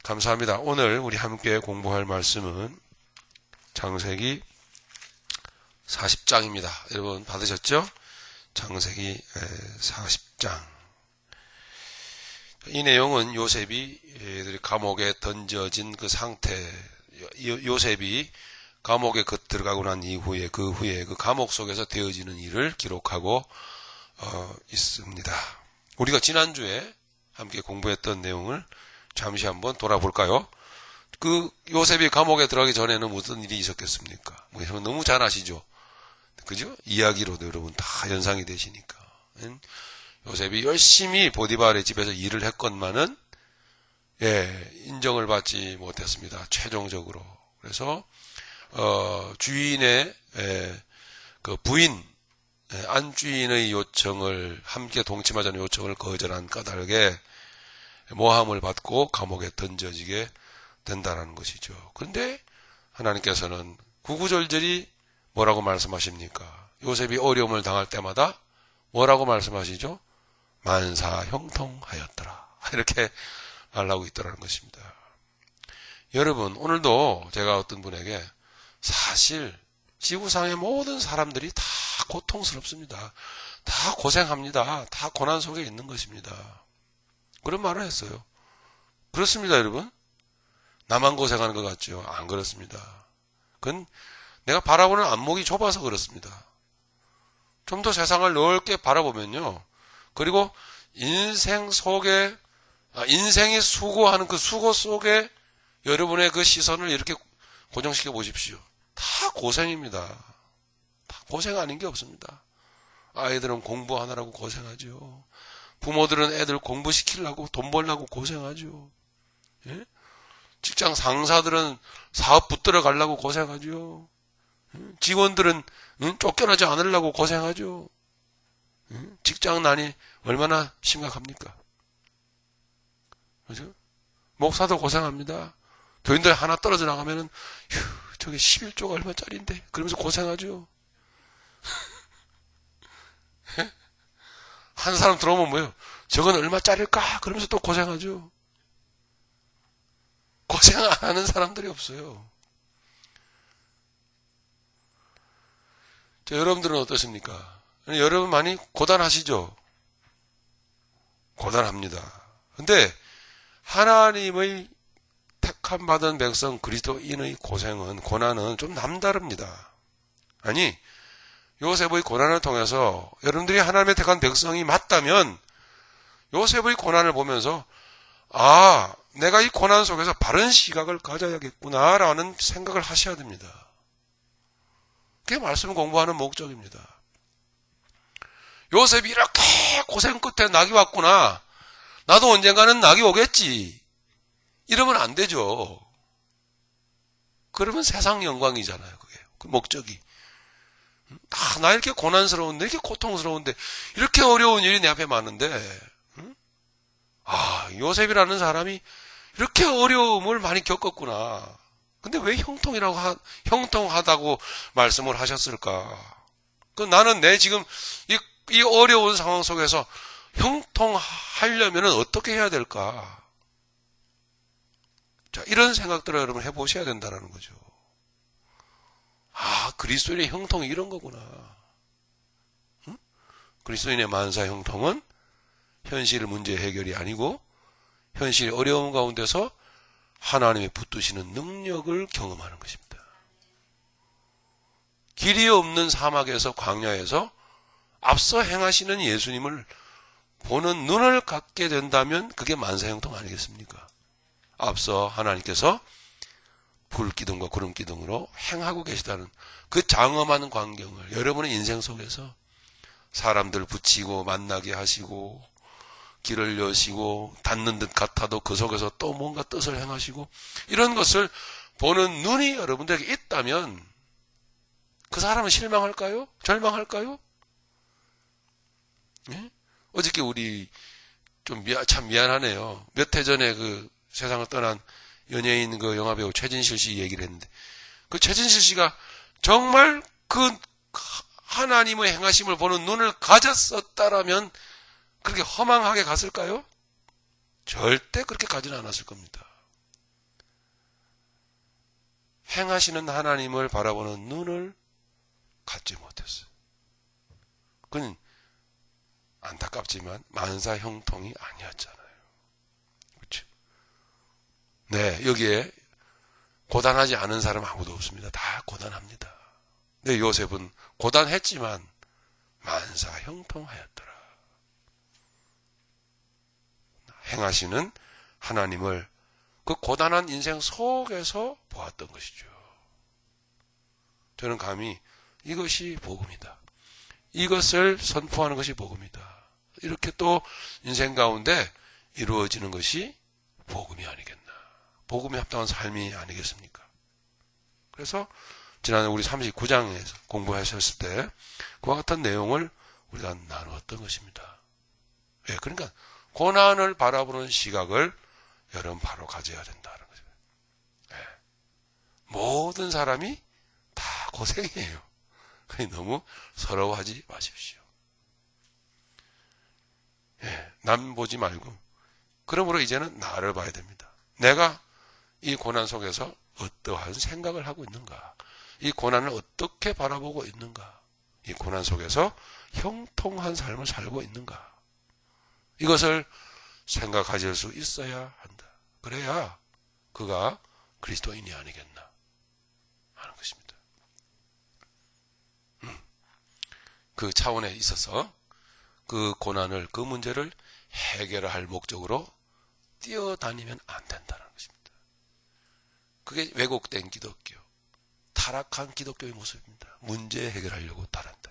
감사합니다. 오늘 우리 함께 공부할 말씀은 창세기 40장입니다. 여러분 받으셨죠? 창세기 40장. 이 내용은 요셉이 감옥에 던져진 그 상태, 요셉이 감옥에 들어가고 난 이후에 그 감옥 속에서 되어지는 일을 기록하고 있습니다. 우리가 지난주에 함께 공부했던 내용을 잠시 한번 돌아볼까요? 그 요셉이 감옥에 들어가기 전에는 무슨 일이 있었겠습니까? 뭐 여러분 너무 잘 아시죠? 그죠? 이야기로도 여러분 다 연상이 되시니까. 요셉이 열심히 보디발의 집에서 일을 했건만은 인정을 받지 못했습니다. 최종적으로. 그래서 주인의 그 부인 안주인의 요청을 함께 동침하자는 요청을 거절한 까닭에 모함을 받고 감옥에 던져지게 된다는 것이죠. 그런데 하나님께서는 구구절절히 뭐라고 말씀하십니까? 요셉이 어려움을 당할 때마다 뭐라고 말씀하시죠? 만사 형통하였더라. 이렇게 말하고 있더라는 것입니다. 여러분, 오늘도 제가 어떤 분에게 사실 지구상의 모든 사람들이 다 고통스럽습니다. 다 고생합니다. 다 고난 속에 있는 것입니다. 그런 말을 했어요. 그렇습니다, 여러분? 나만 고생하는 것 같죠? 안 그렇습니다. 그건 내가 바라보는 안목이 좁아서 그렇습니다. 좀 더 세상을 넓게 바라보면요. 그리고 인생이 수고하는 그 수고 속에 여러분의 그 시선을 이렇게 고정시켜 보십시오. 다 고생입니다. 다 고생 아닌 게 없습니다. 아이들은 공부하느라고 고생하죠. 부모들은 애들 공부시키려고 돈 벌려고 고생하죠. 예? 직장 상사들은 사업 붙들어 가려고 고생하죠. 직원들은 쫓겨나지 않으려고 고생하죠. 직장난이 얼마나 심각합니까? 그죠? 목사도 고생합니다. 교인들 하나 떨어져 나가면은 저게 11조가 얼마짜리인데 그러면서 고생하죠. 한 사람 들어오면 뭐예요? 저건 얼마짜릴까? 그러면서 또 고생하죠. 고생 안 하는 사람들이 없어요. 자, 여러분들은 어떠십니까? 여러분 많이 고단하시죠? 고단합니다. 근데 하나님의 택함 받은 백성 그리스도인의 고난은 좀 남다릅니다. 아니, 요셉의 고난을 통해서 여러분들이 하나님의 택한 백성이 맞다면 요셉의 고난을 보면서 내가 이 고난 속에서 바른 시각을 가져야겠구나라는 생각을 하셔야 됩니다. 그게 말씀 공부하는 목적입니다. 요셉이 이렇게 고생 끝에 낙이 왔구나. 나도 언젠가는 낙이 오겠지. 이러면 안 되죠. 그러면 세상 영광이잖아요. 그게 그 목적이. 나 이렇게 고난스러운데, 이렇게 고통스러운데, 이렇게 어려운 일이 내 앞에 많은데, 요셉이라는 사람이 이렇게 어려움을 많이 겪었구나. 근데 왜 형통하다고 말씀을 하셨을까? 나는 지금 이 어려운 상황 속에서 형통하려면 어떻게 해야 될까? 자, 이런 생각들을 여러분 해보셔야 된다는 거죠. 그리스도인의 형통이 이런 거구나. 그리스도인의 만사 형통은 현실 문제 해결이 아니고 현실의 어려움 가운데서 하나님의 붙드시는 능력을 경험하는 것입니다. 길이 없는 사막에서 광야에서 앞서 행하시는 예수님을 보는 눈을 갖게 된다면 그게 만사 형통 아니겠습니까? 앞서 하나님께서 불기둥과 구름기둥으로 행하고 계시다는 그 장엄한 광경을 여러분의 인생 속에서 사람들 붙이고 만나게 하시고 길을 여시고 닿는 듯 같아도 그 속에서 또 뭔가 뜻을 행하시고 이런 것을 보는 눈이 여러분들에게 있다면 그 사람은 실망할까요? 절망할까요? 예? 어저께 우리 참 미안하네요. 몇 해 전에 그 세상을 떠난 연예인 그 영화배우 최진실 씨 얘기를 했는데 그 최진실 씨가 정말 그 하나님의 행하심을 보는 눈을 가졌었다라면 그렇게 허망하게 갔을까요? 절대 그렇게 가지는 않았을 겁니다. 행하시는 하나님을 바라보는 눈을 갖지 못했어요. 그건 안타깝지만 만사 형통이 아니었잖아요. 그렇죠? 네, 여기에 고단하지 않은 사람 아무도 없습니다. 다 고단합니다. 근데 요셉은 고단했지만 만사 형통하였더라. 행하시는 하나님을 그 고단한 인생 속에서 보았던 것이죠. 저는 감히 이것이 복음이다. 이것을 선포하는 것이 복음이다. 이렇게 또 인생 가운데 이루어지는 것이 복음이 아니겠나. 복음에 합당한 삶이 아니겠습니까? 그래서 지난해 우리 39장에서 공부하셨을 때 그와 같은 내용을 우리가 나누었던 것입니다. 예, 그러니까 고난을 바라보는 시각을 여러분 바로 가져야 된다는 거죠. 예, 모든 사람이 다 고생이에요. 너무 서러워하지 마십시오. 예, 남 보지 말고 그러므로 이제는 나를 봐야 됩니다. 내가 이 고난 속에서 어떠한 생각을 하고 있는가? 이 고난을 어떻게 바라보고 있는가? 이 고난 속에서 형통한 삶을 살고 있는가? 이것을 생각하실 수 있어야 한다. 그래야 그가 그리스도인이 아니겠나 하는 것입니다. 그 차원에 있어서 그 고난을, 그 문제를 해결할 목적으로 뛰어다니면 안 된다는 것입니다. 그게 왜곡된 기독교, 타락한 기독교의 모습입니다. 문제 해결하려고 따른다.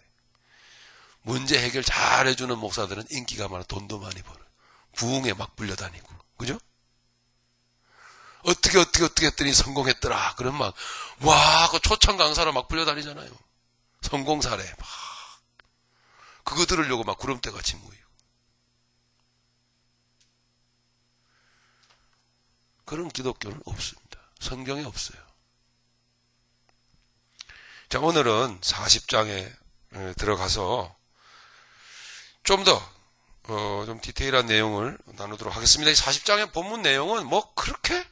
문제 해결 잘해주는 목사들은 인기가 많아 돈도 많이 벌어요. 부흥에 막 불려다니고, 그죠? 어떻게 했더니 성공했더라. 그럼 막, 와, 그 초청 강사로 막 불려다니잖아요. 성공 사례, 막. 그거 들으려고 막 구름대 같이 모이고. 그런 기독교는 없습니다. 성경에 없어요. 자, 오늘은 40장에 들어가서 좀 더, 좀 디테일한 내용을 나누도록 하겠습니다. 이 40장의 본문 내용은 뭐 그렇게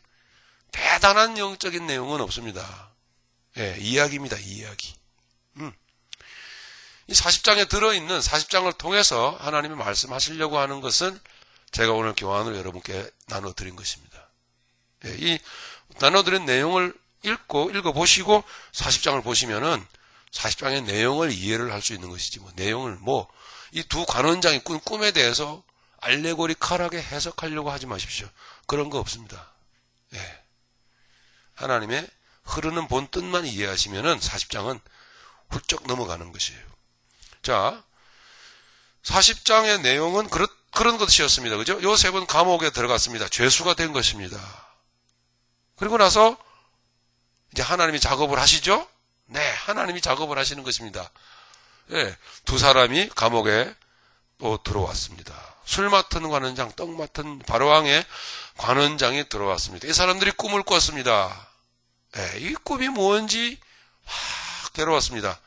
대단한 영적인 내용은 없습니다. 예, 이야기입니다, 이야기. 이 40장에 들어있는 40장을 통해서 하나님이 말씀하시려고 하는 것은 제가 오늘 교환을 여러분께 나눠드린 것입니다. 예, 이 나눠드린 내용을 읽어보시고 40장을 보시면은 40장의 내용을 이해를 할 수 있는 것이지, 내용을 이 두 관원장이 꾼 꿈에 대해서 알레고리컬하게 해석하려고 하지 마십시오. 그런 거 없습니다. 예. 하나님의 흐르는 본 뜻만 이해하시면은 40장은 훌쩍 넘어가는 것이에요. 자, 40장의 내용은 그런 것이었습니다. 그죠? 요셉은 감옥에 들어갔습니다. 죄수가 된 것입니다. 그리고 나서 이제 하나님이 작업을 하시죠? 네, 하나님이 작업을 하시는 것입니다. 예, 두 사람이 감옥에 또 들어왔습니다. 술 맡은 관원장, 떡 맡은 바로왕의 관원장이 들어왔습니다. 이 사람들이 꿈을 꿨습니다. 예, 이 꿈이 뭔지 괴로웠습니다.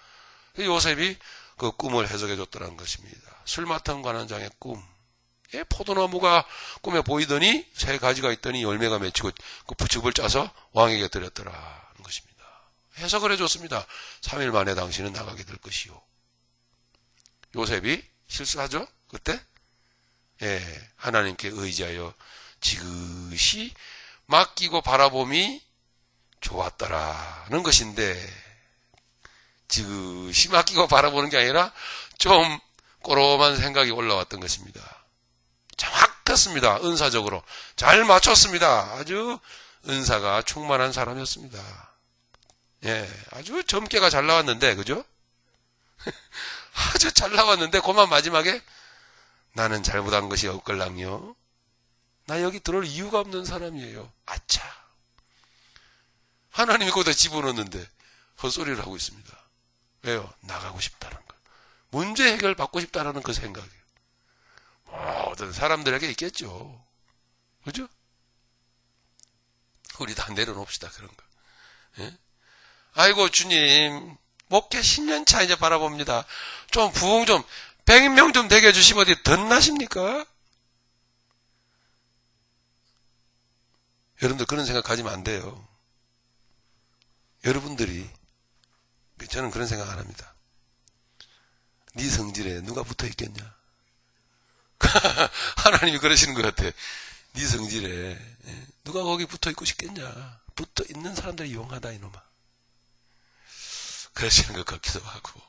요셉이 그 꿈을 해석해 줬더라는 것입니다. 술 맡은 관원장의 꿈. 예, 포도나무가 꿈에 보이더니 세 가지가 있더니 열매가 맺히고 그 부축을 짜서 왕에게 드렸더라는 것입니다. 해석을 해줬습니다. 3일 만에 당신은 나가게 될 것이요. 요셉이 실수하죠? 그때? 예, 하나님께 의지하여 지그시 맡기고 바라봄이 좋았더라는 것인데, 지그시 맡기고 바라보는 게 아니라 좀 꼬롬한 생각이 올라왔던 것입니다. 정확했습니다. 은사적으로. 잘 맞췄습니다. 아주 은사가 충만한 사람이었습니다. 예, 아주 점괘가 잘 나왔는데, 그죠? 아주 잘 나왔는데, 그만 마지막에 나는 잘못한 것이 없걸랑요. 나 여기 들어올 이유가 없는 사람이에요. 아차. 하나님이 거기다 집어넣는데 헛소리를 하고 있습니다. 왜요? 나가고 싶다는 거. 문제 해결 받고 싶다는 그 생각이에요. 모든 사람들에게 있겠죠. 그죠? 우리 다 내려놓읍시다, 그런 거. 예? 아이고, 주님, 목회 10년 차 이제 바라봅니다. 좀 부흥 좀, 100명 좀 되게 해주시면 어디 덧나십니까? 여러분들 그런 생각 가지면 안 돼요. 여러분들이, 저는 그런 생각을 합니다. 네 성질에 누가 붙어 있겠냐? 하나님이 그러시는 것 같아. 네 성질에 누가 거기 붙어 있고 싶겠냐? 붙어 있는 사람들이 용하다 이놈아. 그러시는 것 같기도 하고.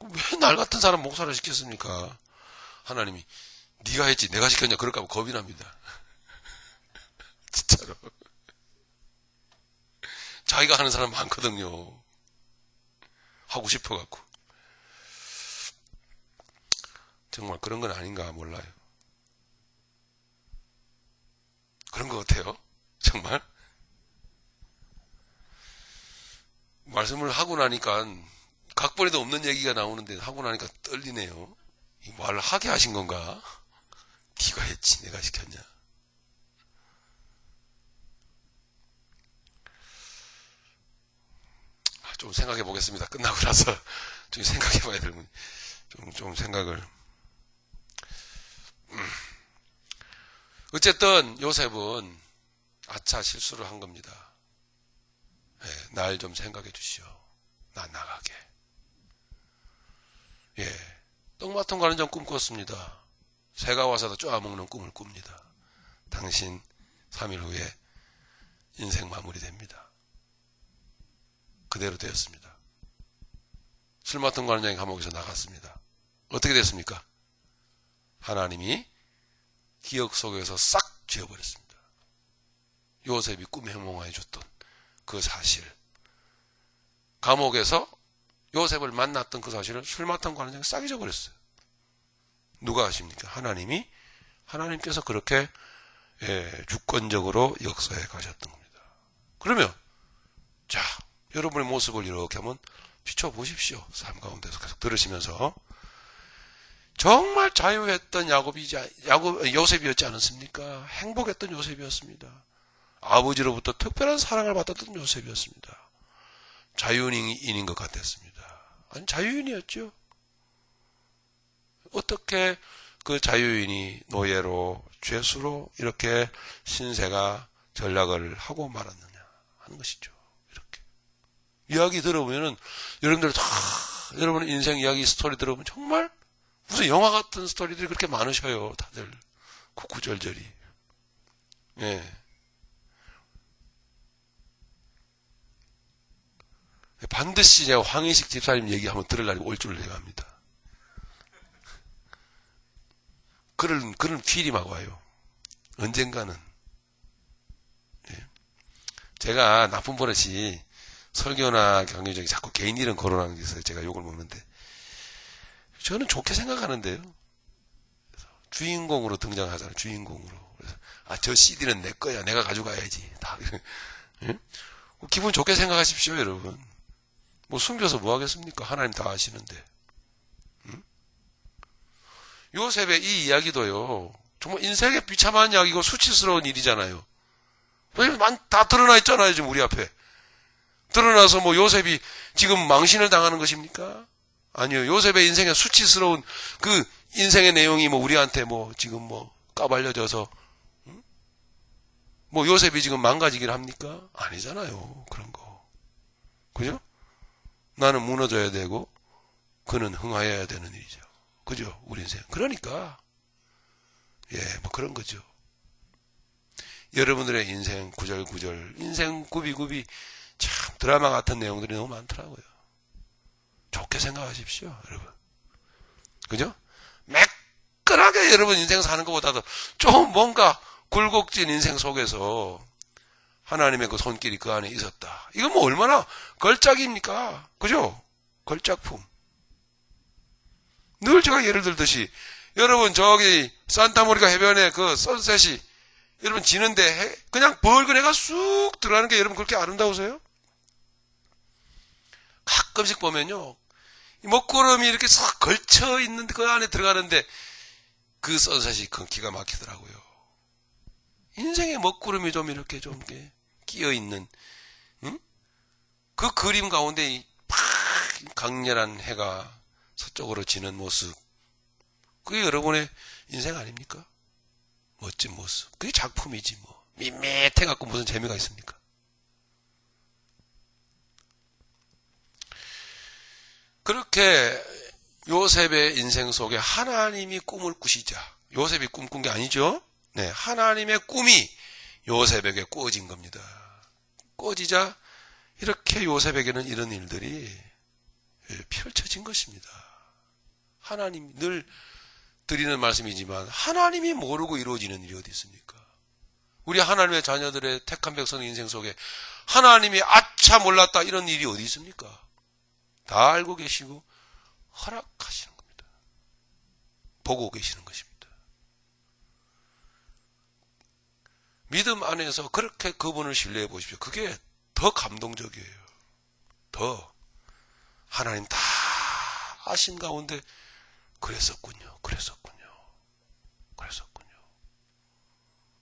왜 날 같은 사람 목사를 시켰습니까? 하나님이 네가 했지 내가 시켰냐 그럴까 봐 겁이 납니다. 진짜로. 자기가 하는 사람 많거든요. 하고 싶어갖고. 정말 그런 건 아닌가 몰라요. 그런 것 같아요. 정말. 말씀을 하고 나니까 각본에도 없는 얘기가 나오는데 하고 나니까 떨리네요. 이 말을 하게 하신 건가? 네가 했지 내가 시켰냐. 좀 생각해 보겠습니다. 끝나고 나서 좀 생각해 봐야 될 문. 좀 생각을. 어쨌든 요셉은 아차 실수를 한 겁니다. 날 좀 생각해 주시오. 나 나가게. 똥마통 가는 점 꿈 꿨습니다. 새가 와서도 쪼아먹는 꿈을 꿉니다. 당신 3일 후에 인생 마무리됩니다. 그대로 되었습니다. 술 맡은 관장이 감옥에서 나갔습니다. 어떻게 됐습니까? 하나님이 기억 속에서 싹 지워버렸습니다. 요셉이 꿈에 해몽해 줬던 그 사실. 감옥에서 요셉을 만났던 그 사실을 술 맡은 관장이 싹 잊어버렸어요. 누가 아십니까? 하나님께서 그렇게 주권적으로 역사에 가셨던 겁니다. 그러면 자, 여러분의 모습을 이렇게 한번 비춰보십시오. 삶 가운데서 계속 들으시면서 정말 자유했던 요셉이었지 않았습니까? 행복했던 요셉이었습니다. 아버지로부터 특별한 사랑을 받았던 요셉이었습니다. 자유인인 것 같았습니다. 아니, 자유인이었죠. 어떻게 그 자유인이 노예로, 죄수로 이렇게 신세가 전락을 하고 말았느냐 하는 것이죠. 이렇게. 이야기 들어보면은, 여러분의 인생 이야기 스토리 들어보면 정말 무슨 영화 같은 스토리들이 그렇게 많으셔요. 다들. 구구절절이. 반드시 제가 황희식 집사님 얘기 한번 들을 날이 올 줄을 내가 합니다. 그런 필이 막 와요. 언젠가는. 제가 나쁜 버릇이 설교나 강의 중에 자꾸 개인 이름 거론하는 게 있어요. 제가 욕을 먹는데. 저는 좋게 생각하는데요. 주인공으로 등장하잖아요. 주인공으로. 그래서 저 CD는 내 거야. 내가 가져가야지. 다. 기분 좋게 생각하십시오, 여러분. 뭐 숨겨서 뭐 하겠습니까? 하나님 다 아시는데. 요셉의 이 이야기도요. 정말 인생의 비참한 이야기고 수치스러운 일이잖아요. 다 드러나 있잖아요, 지금 우리 앞에. 드러나서 뭐 요셉이 지금 망신을 당하는 것입니까? 아니요. 요셉의 인생의 수치스러운 그 인생의 내용이 뭐 우리한테 뭐 지금 뭐 까발려져서 뭐 요셉이 지금 망가지기를 합니까? 아니잖아요. 그런 거. 그죠? 나는 무너져야 되고 그는 흥하여야 되는 일이죠. 그죠? 우리 인생. 그러니까 뭐 그런 거죠. 여러분들의 인생 구절구절, 인생 구비구비 참 드라마 같은 내용들이 너무 많더라고요. 좋게 생각하십시오, 여러분. 그죠? 매끈하게 여러분 인생 사는 것보다도 좀 뭔가 굴곡진 인생 속에서 하나님의 그 손길이 그 안에 있었다. 이건 뭐 얼마나 걸작입니까? 그죠? 걸작품. 늘 제가 예를 들듯이 여러분 저기 산타모니카 해변에 그 선셋이 여러분 지는데 그냥 벌건 해가 쑥 들어가는 게 여러분 그렇게 아름다우세요? 가끔씩 보면요. 먹구름이 이렇게 싹 걸쳐 있는 그 안에 들어가는데 그 선셋이 기가 막히더라고요. 인생의 먹구름이 좀 이렇게 끼어 있는 그 그림 가운데 이 팍 강렬한 해가 서쪽으로 지는 모습. 그게 여러분의 인생 아닙니까? 멋진 모습. 그게 작품이지 뭐. 밋밋해갖고 무슨 재미가 있습니까? 그렇게 요셉의 인생 속에 하나님이 꿈을 꾸시자. 요셉이 꿈꾼 게 아니죠. 네, 하나님의 꿈이 요셉에게 꾸어진 겁니다. 꾸어지자 이렇게 요셉에게는 이런 일들이 펼쳐진 것입니다. 하나님, 늘 드리는 말씀이지만 하나님이 모르고 이루어지는 일이 어디 있습니까? 우리 하나님의 자녀들의 택한 백성의 인생 속에 하나님이 아차 몰랐다 이런 일이 어디 있습니까? 다 알고 계시고 허락하시는 겁니다. 보고 계시는 것입니다. 믿음 안에서 그렇게 그분을 신뢰해 보십시오. 그게 더 감동적이에요. 더 하나님 다 아신 가운데 그랬었군요.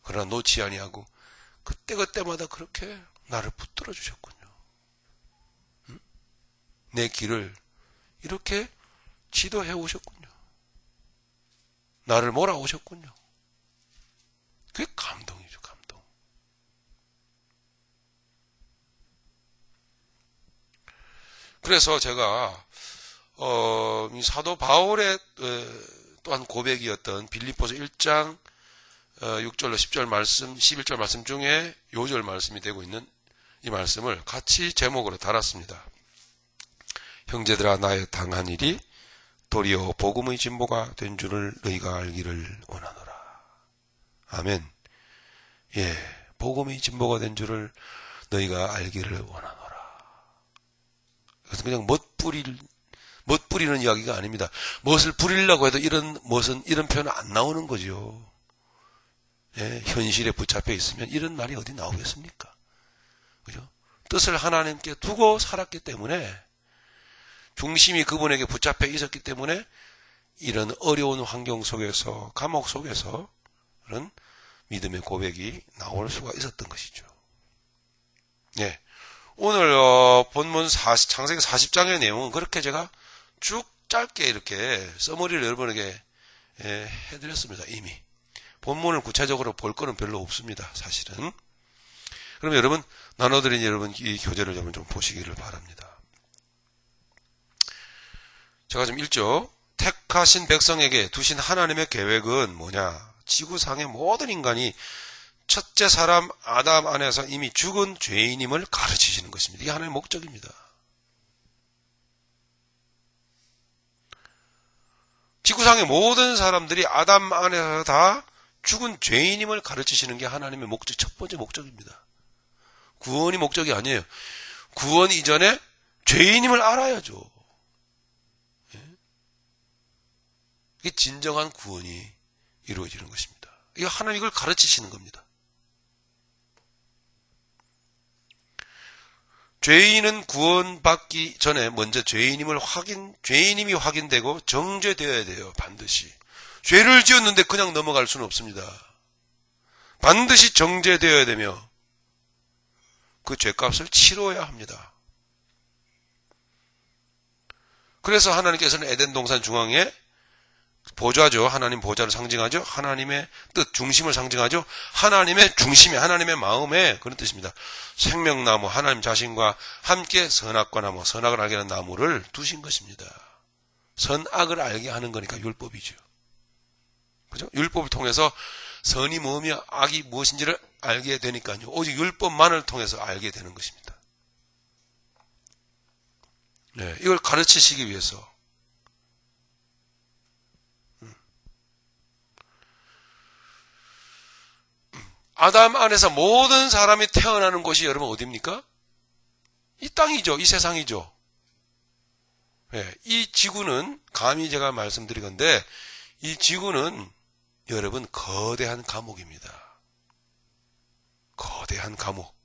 그러나 놓지 아니하고 그때마다 그렇게 나를 붙들어 주셨군요. 내 길을 이렇게 지도해 오셨군요. 나를 몰아오셨군요. 그게 감동이죠, 감동. 그래서 제가 이 사도 바울의 또한 고백이었던 빌립보서 1장 6절로 10절 말씀, 11절 말씀 중에 요절 말씀이 되고 있는 이 말씀을 같이 제목으로 달았습니다. 형제들아, 나의 당한 일이 도리어 복음의 진보가 된 줄을 너희가 알기를 원하노라. 아멘. 예, 복음의 진보가 된 줄을 너희가 알기를 원하노라. 그래서 그냥 멋부리는 이야기가 아닙니다. 멋을 부리려고 해도 이런 표현은 안 나오는 거죠. 예, 현실에 붙잡혀 있으면 이런 말이 어디 나오겠습니까? 그죠? 뜻을 하나님께 두고 살았기 때문에, 중심이 그분에게 붙잡혀 있었기 때문에 이런 어려운 환경 속에서, 감옥 속에서 그런 믿음의 고백이 나올 수가 있었던 것이죠. 예. 오늘 본문 창세기 40장의 내용은 그렇게 제가 쭉 짧게 이렇게 서머리를 여러분에게 해드렸습니다. 이미 본문을 구체적으로 볼 거는 별로 없습니다. 사실은. 그럼 여러분, 나눠드린 여러분 이 교재를 좀 보시기를 바랍니다. 제가 좀 읽죠. 택하신 백성에게 두신 하나님의 계획은 뭐냐? 지구상의 모든 인간이 첫째 사람 아담 안에서 이미 죽은 죄인임을 가르치시는 것입니다. 이게 하나님의 목적입니다. 지구상의 모든 사람들이 아담 안에서 다 죽은 죄인임을 가르치시는 게 하나님의 목적, 첫 번째 목적입니다. 구원이 목적이 아니에요. 구원 이전에 죄인임을 알아야죠. 이게 진정한 구원이 이루어지는 것입니다. 이거 하나님 이걸 가르치시는 겁니다. 죄인은 구원받기 전에 먼저 죄인임이 확인되고 정죄되어야 돼요. 반드시. 죄를 지었는데 그냥 넘어갈 수는 없습니다. 반드시 정죄되어야 되며 그 죄값을 치러야 합니다. 그래서 하나님께서는 에덴 동산 중앙에 보좌죠. 하나님 보좌를 상징하죠. 하나님의 뜻, 중심을 상징하죠. 하나님의 중심에, 하나님의 마음에 그런 뜻입니다. 생명나무, 하나님 자신과 함께 선악과 나무, 선악을 알게 하는 나무를 두신 것입니다. 선악을 알게 하는 거니까 율법이죠. 그죠? 율법을 통해서 선이 뭐며 악이 무엇인지를 알게 되니까요. 오직 율법만을 통해서 알게 되는 것입니다. 네, 이걸 가르치시기 위해서. 아담 안에서 모든 사람이 태어나는 곳이 여러분 어디입니까? 이 땅이죠. 이 세상이죠. 네, 이 지구는 감히 제가 말씀드리건데 이 지구는 여러분 거대한 감옥입니다. 거대한 감옥.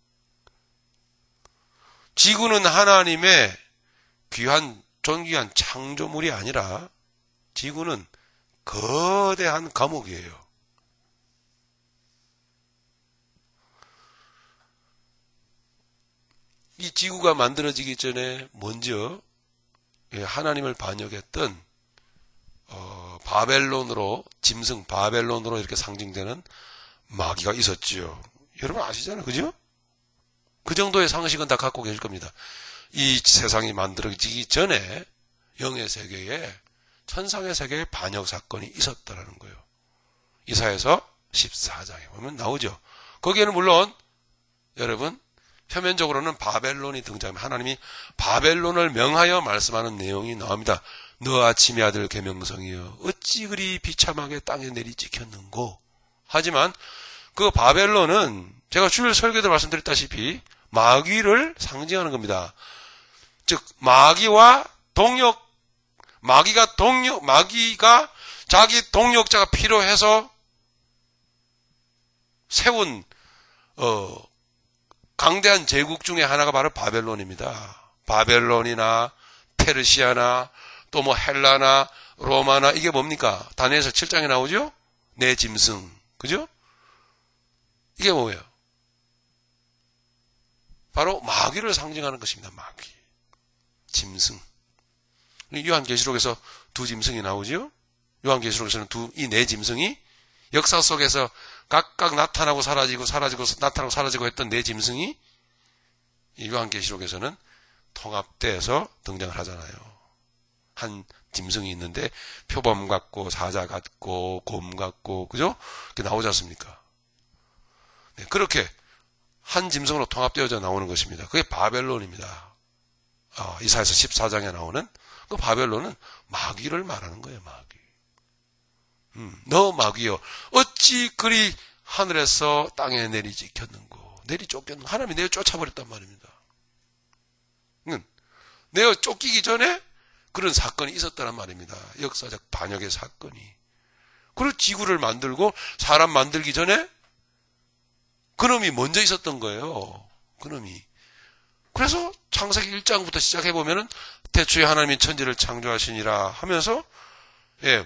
지구는 하나님의 귀한 존귀한 창조물이 아니라 지구는 거대한 감옥이에요. 이 지구가 만들어지기 전에 먼저 하나님을 반역했던 바벨론으로, 짐승 바벨론으로 이렇게 상징되는 마귀가 있었지요. 여러분 아시잖아요. 그죠? 그 정도의 상식은 다 갖고 계실 겁니다. 이 세상이 만들어지기 전에 영의 세계에, 천상의 세계에 반역 사건이 있었다라는 거예요. 이사야서 14장에 보면 나오죠. 거기에는 물론 여러분 표면적으로는 바벨론이 등장합니다. 하나님이 바벨론을 명하여 말씀하는 내용이 나옵니다. 너 아침의 아들 계명성이여 어찌 그리 비참하게 땅에 내리 찍혔는고. 하지만 그 바벨론은 제가 주일 설교 때 말씀드렸다시피 마귀를 상징하는 겁니다. 즉 마귀가 자기 동력자가 필요해서 세운 강대한 제국 중에 하나가 바로 바벨론입니다. 바벨론이나 페르시아나 또 뭐 헬라나 로마나 이게 뭡니까? 다니엘서 7장에 나오죠? 내 짐승. 그죠? 이게 뭐예요? 바로 마귀를 상징하는 것입니다. 마귀. 짐승. 요한계시록에서 두 짐승이 나오죠? 요한계시록에서는 이 네 짐승이 역사 속에서 각각 나타나고 사라지고 나타나고 사라지고 했던 네 짐승이 이 요한계시록에서는 통합돼서 등장을 하잖아요. 한 짐승이 있는데 표범 같고 사자 같고 곰 같고 그죠? 이렇게 나오지 않습니까? 네, 그렇게 한 짐승으로 통합되어져 나오는 것입니다. 그게 바벨론입니다. 이사야서 14장에 나오는 그 바벨론은 마귀를 말하는 거예요. 마귀. 너 마귀여 어찌 그리 하늘에서 땅에 내리 찍혔는고. 내리 쫓겼는고. 하나님이 내어 쫓아버렸단 말입니다. 내어 쫓기기 전에 그런 사건이 있었다는 말입니다. 역사적 반역의 사건이. 그리고 지구를 만들고 사람 만들기 전에 그놈이 먼저 있었던 거예요. 그놈이. 그래서 창세기 1장부터 시작해보면은 태초에 하나님이 천지를 창조하시니라 하면서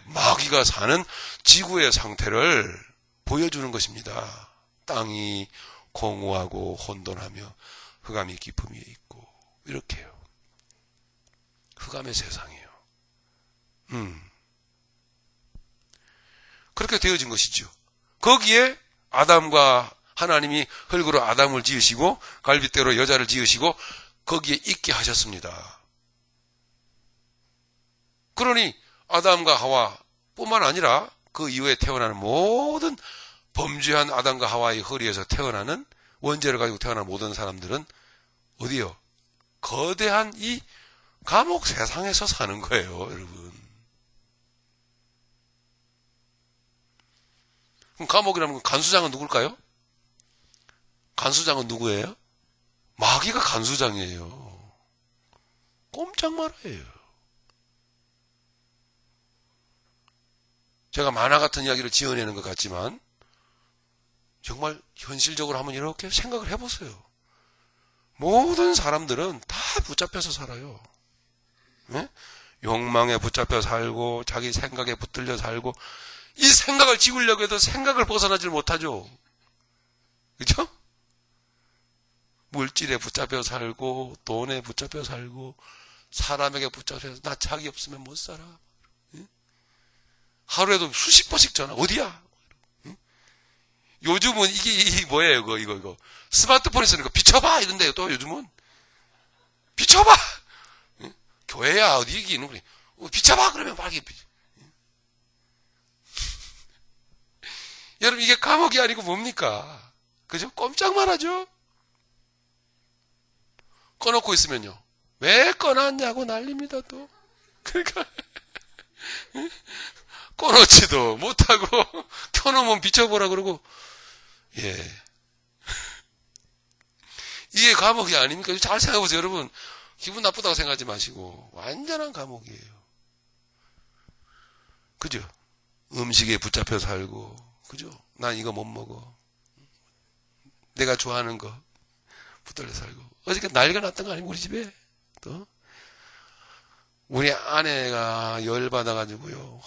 마귀가 사는 지구의 상태를 보여주는 것입니다. 땅이 공허하고 혼돈하며 흑암이 깊음 위에 있고 이렇게요. 흑암의 세상이에요. 그렇게 되어진 것이죠. 거기에 아담과 하나님이 흙으로 아담을 지으시고 갈빗대로 여자를 지으시고 거기에 있게 하셨습니다. 그러니 아담과 하와뿐만 아니라 그 이후에 태어나는 모든 범죄한 아담과 하와의 허리에서 태어나는 원죄를 가지고 태어난 모든 사람들은 어디요? 거대한 이 감옥 세상에서 사는 거예요, 여러분. 그럼 감옥이라면 간수장은 누굴까요? 간수장은 누구예요? 마귀가 간수장이에요. 꼼짝 말아요. 제가 만화 같은 이야기를 지어내는 것 같지만 정말 현실적으로 한번 이렇게 생각을 해보세요. 모든 사람들은 다 붙잡혀서 살아요. 네? 욕망에 붙잡혀 살고 자기 생각에 붙들려 살고 이 생각을 지우려고 해도 생각을 벗어나질 못하죠. 그렇죠? 물질에 붙잡혀 살고 돈에 붙잡혀 살고 사람에게 붙잡혀서 나 자기 없으면 못 살아. 네? 하루에도 수십 번씩 전화. 어디야? 네? 요즘은 이게 뭐예요? 이거 스마트폰에 쓰는 거 비춰봐 이런데요. 또 요즘은 비춰봐. 네? 교회야 어디 있는 거니? 비춰봐 그러면 빨리 비춰. 여러분 이게 감옥이 아니고 뭡니까? 그죠? 꼼짝만 하죠? 꺼놓고 있으면요. 왜 꺼놨냐고 난립니다, 또. 그러니까, 꺼놓지도 못하고, 켜놓으면 비춰보라 그러고, 이게 감옥이 아닙니까? 잘 생각해보세요, 여러분. 기분 나쁘다고 생각하지 마시고, 완전한 감옥이에요. 그죠? 음식에 붙잡혀 살고, 그죠? 난 이거 못 먹어. 내가 좋아하는 거 붙들려 살고. 어저께 난리가 났던 거 아니고 우리 집에 또 우리 아내가 열받아가지고요.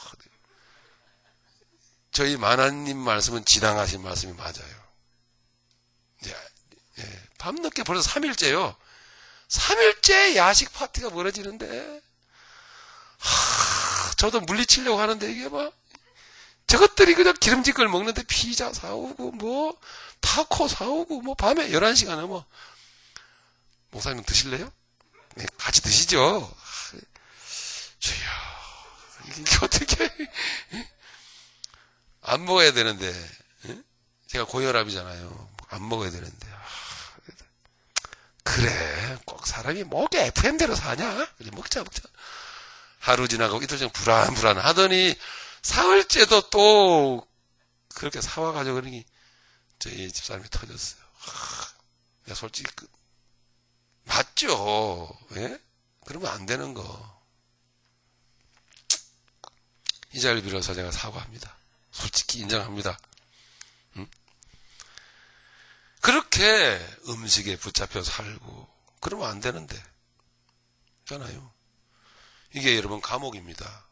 저희 만화님 말씀은 지당하신 말씀이 맞아요. 밤늦게 벌써 3일째요. 3일째 야식 파티가 벌어지는데 저도 물리치려고 하는데 이게 막 저것들이 그냥 기름진 걸 먹는데 피자 사오고 뭐 타코 사오고 뭐 밤에 11시가 넘어. 목사님 드실래요? 네, 같이 드시죠. 주여, 이게 어떻게 안 먹어야 되는데, 제가 고혈압이잖아요. 안 먹어야 되는데. 그래, 꼭 사람이 목에 FM대로 사냐? 그래, 먹자. 하루 지나가고 이틀 전 불안 하더니 사흘째도 또 그렇게 사와가지고 그러니 저희 집사람이 터졌어요. 내가 솔직히 맞죠? 예? 그러면 안 되는 거. 이 자리를 빌어서 제가 사과합니다. 솔직히 인정합니다. 그렇게 음식에 붙잡혀 살고 그러면 안 되는데 있잖아요. 이게 여러분 감옥입니다.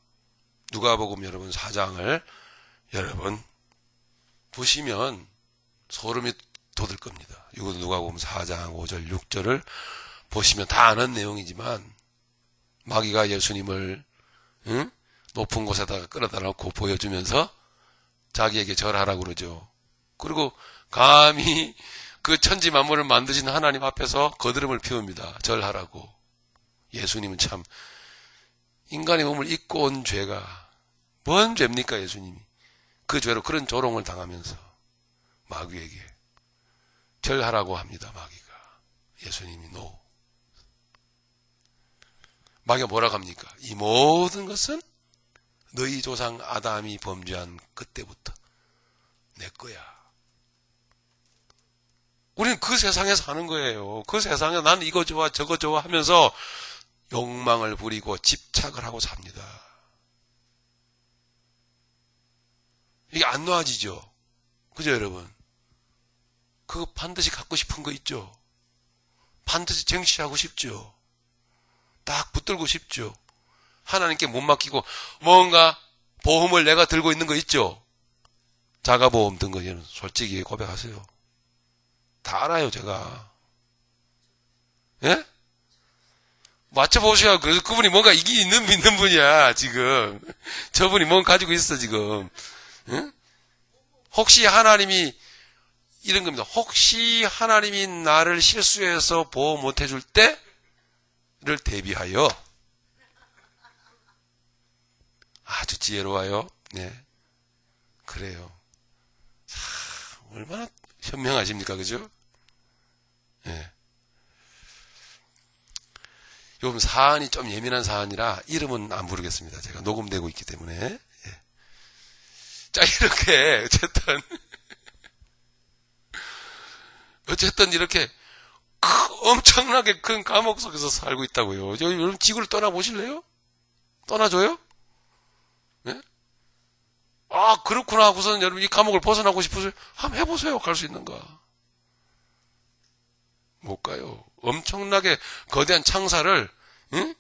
누가복음 여러분 4장을 여러분 보시면 소름이 돋을 겁니다. 이거 누가복음 4장 5절 6절을 보시면 다 아는 내용이지만 마귀가 예수님을 높은 곳에다가 끌어다 놓고 보여주면서 자기에게 절하라고 그러죠. 그리고 감히 그 천지 만물을 만드신 하나님 앞에서 거드름을 피웁니다. 절하라고. 예수님은 참 인간의 몸을 입고 온 죄가 뭔 죄입니까? 예수님이 그 죄로 그런 조롱을 당하면서 마귀에게 절하라고 합니다. 마귀가. 예수님이 노. 마귀가 뭐라고 합니까? 이 모든 것은 너희 조상 아담이 범죄한 그때부터 내 거야. 우리는 그 세상에 사는 거예요. 그 세상에 나는 이거 좋아 저거 좋아 하면서 욕망을 부리고 집착을 하고 삽니다. 이게 안 놓아지죠? 그죠 여러분? 그거 반드시 갖고 싶은 거 있죠? 반드시 쟁취하고 싶죠? 딱 붙들고 싶죠? 하나님께 못 맡기고 뭔가 보험을 내가 들고 있는 거 있죠? 자가보험 든 거 솔직히 고백하세요. 다 알아요 제가. 예? 맞춰보셔야. 그래서 그분이 뭔가 이기 있는 믿는 분이야 지금. 저분이 뭔가 가지고 있어 지금. 예? 혹시 하나님이 이런 겁니다. 혹시 하나님이 나를 실수해서 보호 못 해줄 때를 대비하여 아주 지혜로워요. 네, 그래요. 참 얼마나 현명하십니까, 그죠? 네. 요즘 사안이 좀 예민한 사안이라 이름은 안 부르겠습니다. 제가 녹음되고 있기 때문에. 예. 자, 이렇게 어쨌든 이렇게 엄청나게 큰 감옥 속에서 살고 있다고요. 여러분 지구를 떠나보실래요? 떠나줘요? 네? 아, 그렇구나 하고서는 여러분 이 감옥을 벗어나고 싶으세요? 한번 해보세요. 갈 수 있는가? 못 가요. 엄청나게 거대한 창사를, 응?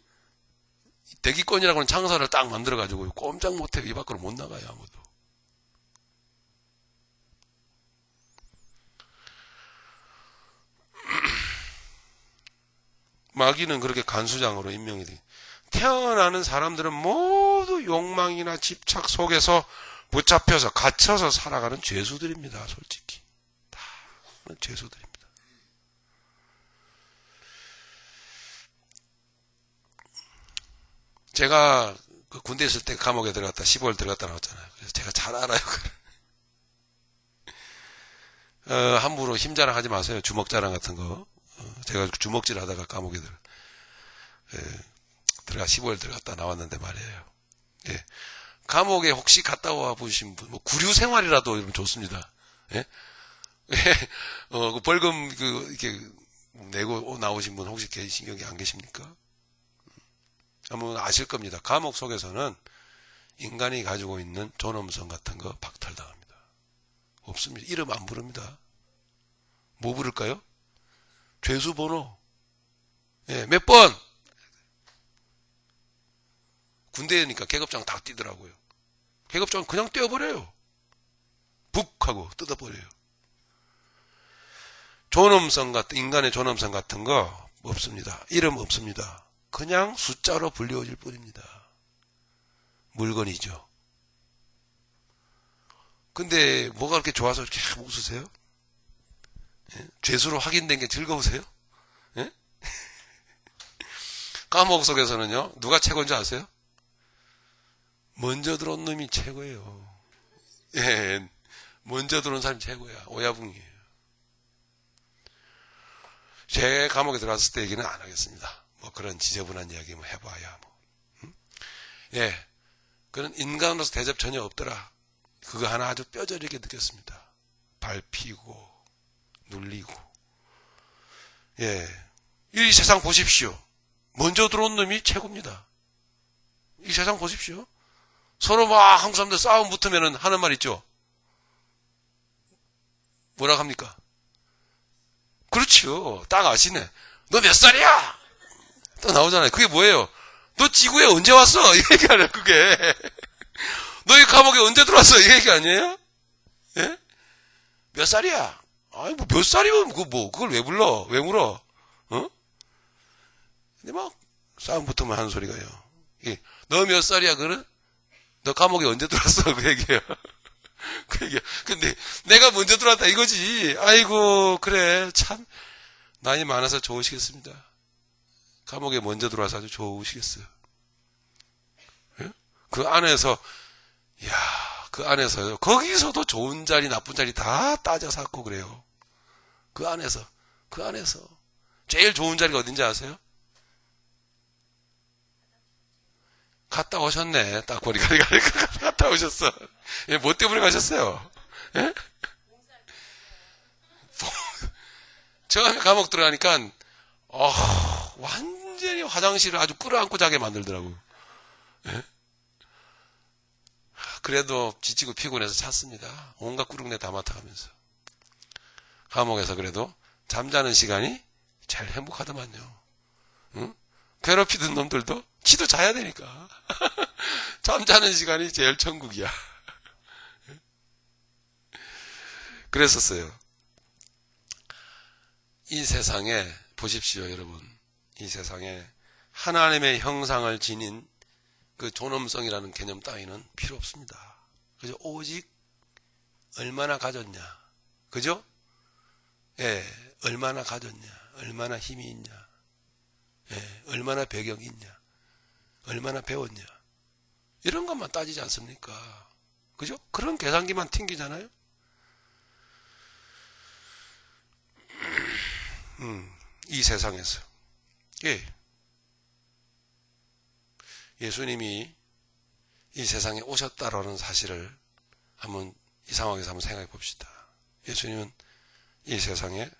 대기권이라고 하는 창사를 딱 만들어가지고 꼼짝 못해. 이 밖으로 못 나가요, 아무도. 마귀는 그렇게 간수장으로 임명이 돼. 태어나는 사람들은 모두 욕망이나 집착 속에서 붙잡혀서 갇혀서 살아가는 죄수들입니다. 솔직히 다 죄수들입니다. 제가 그 군대 있을 때 감옥에 들어갔다 15일 들어갔다 나왔잖아요. 그래서 제가 잘 알아요. 함부로 힘자랑 하지 마세요. 주먹자랑 같은 거. 제가 주먹질 하다가 감옥에 들어가 15일 들어갔다 나왔는데 말이에요. 예. 감옥에 혹시 갔다 와 보신 분, 뭐 구류 생활이라도 이러면 좋습니다. 예? 그 벌금 이렇게 내고 나오신 분 혹시 계신 여기 안 계십니까? 한번 아실 겁니다. 감옥 속에서는 인간이 가지고 있는 존엄성 같은 거 박탈당합니다. 없습니다. 이름 안 부릅니다. 뭐 부를까요? 죄수 번호. 예, 몇 번? 군대니까 계급장 다 뛰더라고요. 계급장 그냥 떼어버려요. 북 하고 뜯어버려요. 존엄성 같은, 인간의 존엄성 같은 거 없습니다. 이름 없습니다. 그냥 숫자로 불리워질 뿐입니다. 물건이죠. 근데 뭐가 그렇게 좋아서 이렇게 웃으세요? 예? 죄수로 확인된 게 즐거우세요? 예? 감옥 속에서는요, 누가 최고인지 아세요? 먼저 들어온 놈이 최고예요. 예, 먼저 들어온 사람이 최고야. 오야붕이에요. 제 감옥에 들어갔을 때 얘기는 안 하겠습니다. 뭐 그런 지저분한 이야기 뭐 해봐야 뭐. 예, 그런 인간으로서 대접 전혀 없더라. 그거 하나 아주 뼈저리게 느꼈습니다. 밟히고 눌리고. 예, 이 세상 보십시오. 먼저 들어온 놈이 최고입니다. 이 세상 보십시오. 서로 막 한국 사람들 싸움 붙으면은 하는 말 있죠. 뭐라고 합니까? 그렇죠. 딱 아시네. 너 몇 살이야? 딱 나오잖아요. 그게 뭐예요? 너 지구에 언제 왔어? 이 얘기 아니야, 그게. 너 이 감옥에 언제 들어왔어? 이 얘기 아니에요? 예? 몇 살이야? 아니, 뭐 몇 살이면, 그걸 왜 불러? 왜 물어? 어? 근데 막, 싸움 붙으면 하는 소리가요. 너 몇 살이야, 그래? 너 감옥에 언제 들어왔어? 그 얘기예요. 그 얘기야. 근데 내가 먼저 들어왔다 이거지. 아이고, 그래. 참, 나이 많아서 좋으시겠습니다. 감옥에 먼저 들어와서 아주 좋으시겠어요. 예? 그 안에서, 이야, 그 안에서요. 거기서도 좋은 자리, 나쁜 자리 다 따져 샀고 그래요. 그 안에서. 제일 좋은 자리가 어딘지 아세요? 갔다 오셨네. 딱 보니까. 갔다 오셨어. 예, 뭐 때문에 가셨어요? 예? 처음에 감옥 들어가니까, 완전히 화장실을 아주 끌어안고 자게 만들더라고요. 예? 그래도 지치고 피곤해서 잤습니다. 온갖 꾸룩내 다 맡아가면서. 감옥에서 그래도 잠자는 시간이 제일 행복하더만요. 응? 괴롭히던 놈들도 지도 자야 되니까. 잠자는 시간이 제일 천국이야. 그랬었어요. 이 세상에 보십시오, 여러분. 이 세상에 하나님의 형상을 지닌 그 존엄성이라는 개념 따위는 필요 없습니다. 그죠? 오직 얼마나 가졌냐. 그죠? 예, 얼마나 가졌냐. 얼마나 힘이 있냐. 예, 얼마나 배경이 있냐. 얼마나 배웠냐. 이런 것만 따지지 않습니까? 그죠? 그런 계산기만 튕기잖아요? 이 세상에서. 예. 예수님이 이 세상에 오셨다라는 사실을 한번 이 상황에서 한번 생각해 봅시다. 예수님은 이 세상에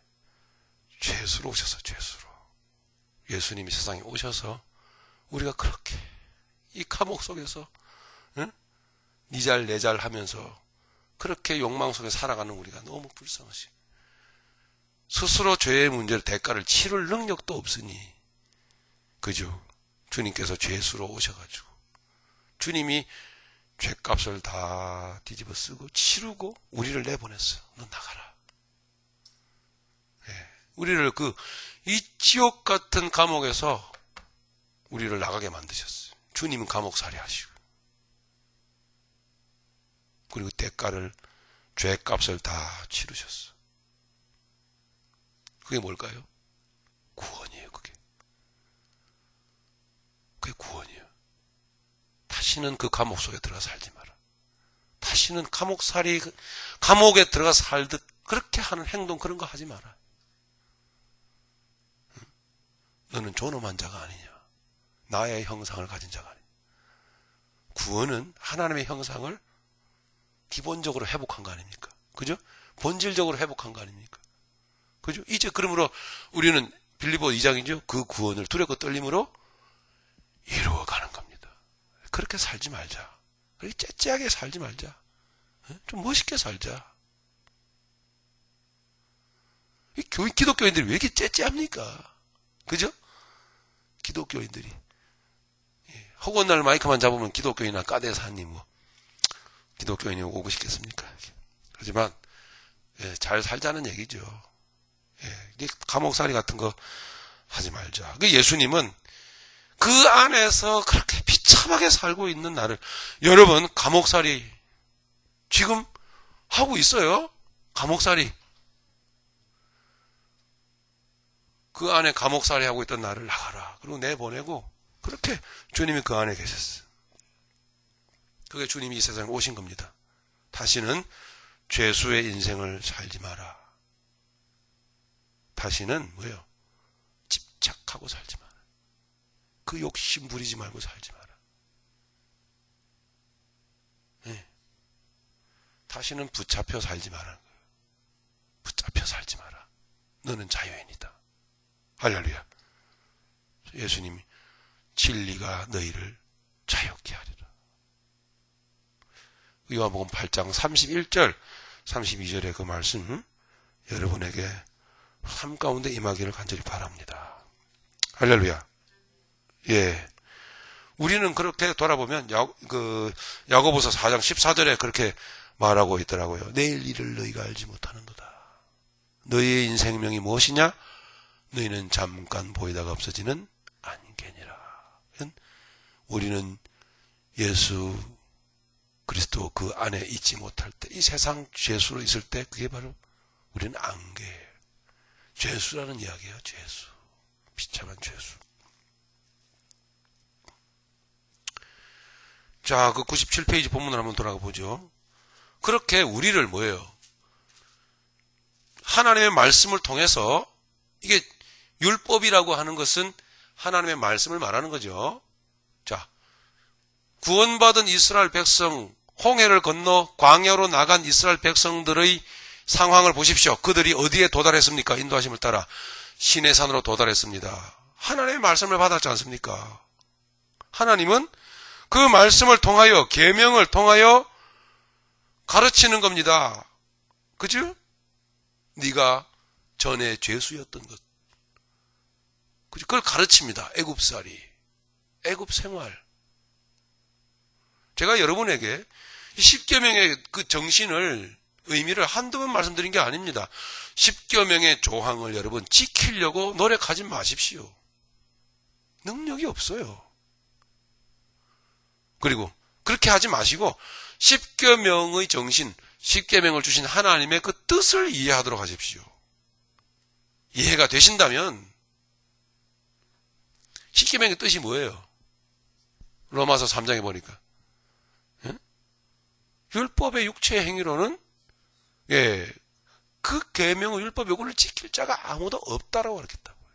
죄수로 오셨어요. 죄수로. 예수님이 세상에 오셔서 우리가 그렇게 이 감옥 속에서 니 잘 내 잘 하면서 그렇게 욕망 속에 살아가는 우리가 너무 불쌍하시. 스스로 죄의 문제를 대가를 치를 능력도 없으니 그죠? 주님께서 죄수로 오셔가지고 주님이 죄값을 다 뒤집어 쓰고 치르고 우리를 내보냈어요. 너 나가라. 예, 우리를 이 지옥 같은 감옥에서 우리를 나가게 만드셨어요. 주님은 감옥살이 하시고 그리고 대가를 죄값을 다 치르셨어. 그게 뭘까요? 구원이에요. 그게 구원이에요. 다시는 그 감옥 속에 들어가 살지 마라. 다시는 감옥에 들어가 살듯 그렇게 하는 행동 그런 거 하지 마라. 너는 존엄한 자가 아니냐. 나의 형상을 가진 자가 아니냐. 구원은 하나님의 형상을 기본적으로 회복한 거 아닙니까? 그죠? 본질적으로 회복한 거 아닙니까? 그죠? 이제 그러므로 우리는 빌립보 2장이죠. 그 구원을 두렵고 떨림으로 이루어가는 겁니다. 그렇게 살지 말자. 그렇게 째째하게 살지 말자. 좀 멋있게 살자. 이 기독교인들이 왜 이렇게 째째합니까? 그죠? 기독교인들이. 허구한 날 마이크만 잡으면 기독교인이나 까대사님 기독교인이 오고 싶겠습니까? 하지만 잘 살자는 얘기죠. 감옥살이 같은 거 하지 말자. 예수님은 그 안에서 그렇게 비참하게 살고 있는 나를, 여러분, 감옥살이 지금 하고 있어요? 감옥살이. 그 안에 감옥살이 하고 있던 나를 나가라. 그리고 내보내고, 그렇게 주님이 그 안에 계셨어요. 그게 주님이 이 세상에 오신 겁니다. 다시는 죄수의 인생을 살지 마라. 다시는 뭐예요? 집착하고 살지 마라. 그 욕심 부리지 말고 살지 마라. 네. 다시는 붙잡혀 살지 마라. 붙잡혀 살지 마라. 너는 자유인이다. 할렐루야. 예수님이 진리가 너희를 자유케 하리라. 요한복음 8장 31절, 32절의 그 말씀 여러분에게 삶 가운데 임하기를 간절히 바랍니다. 할렐루야. 예. 우리는 그렇게 돌아보면 야고보서 4장 14절에 그렇게 말하고 있더라고요. 내일 일을 너희가 알지 못하는도다. 너희의 인생명이 무엇이냐? 너희는 잠깐 보이다가 없어지는 안개니라. 우리는 예수 그리스도 그 안에 있지 못할 때, 이 세상 죄수로 있을 때 그게 바로 우리는 안개예요. 죄수라는 이야기예요. 죄수. 비참한 죄수. 자, 그 97페이지 본문을 한번 돌아가 보죠. 그렇게 우리를 뭐예요? 하나님의 말씀을 통해서, 이게 율법이라고 하는 것은 하나님의 말씀을 말하는 거죠. 자, 구원받은 이스라엘 백성, 홍해를 건너 광야로 나간 이스라엘 백성들의 상황을 보십시오. 그들이 어디에 도달했습니까? 인도하심을 따라 시내산으로 도달했습니다. 하나님의 말씀을 받았지 않습니까? 하나님은 그 말씀을 통하여, 계명을 통하여 가르치는 겁니다. 그죠? 네가 전에 죄수였던 것, 그걸 가르칩니다. 애굽살이, 애굽 생활. 제가 여러분에게 십계명의 그 정신을, 의미를 한두 번 말씀드린 게 아닙니다. 십계명의 조항을 여러분 지키려고 노력하지 마십시오. 능력이 없어요. 그리고 그렇게 하지 마시고 십계명의 정신, 십계명을 주신 하나님의 그 뜻을 이해하도록 하십시오. 이해가 되신다면, 십계명의 뜻이 뭐예요? 로마서 3장에 보니까 율법의 육체의 행위로는, 예, 그 계명의 율법 요구를 지킬 자가 아무도 없다라고 그랬다고요.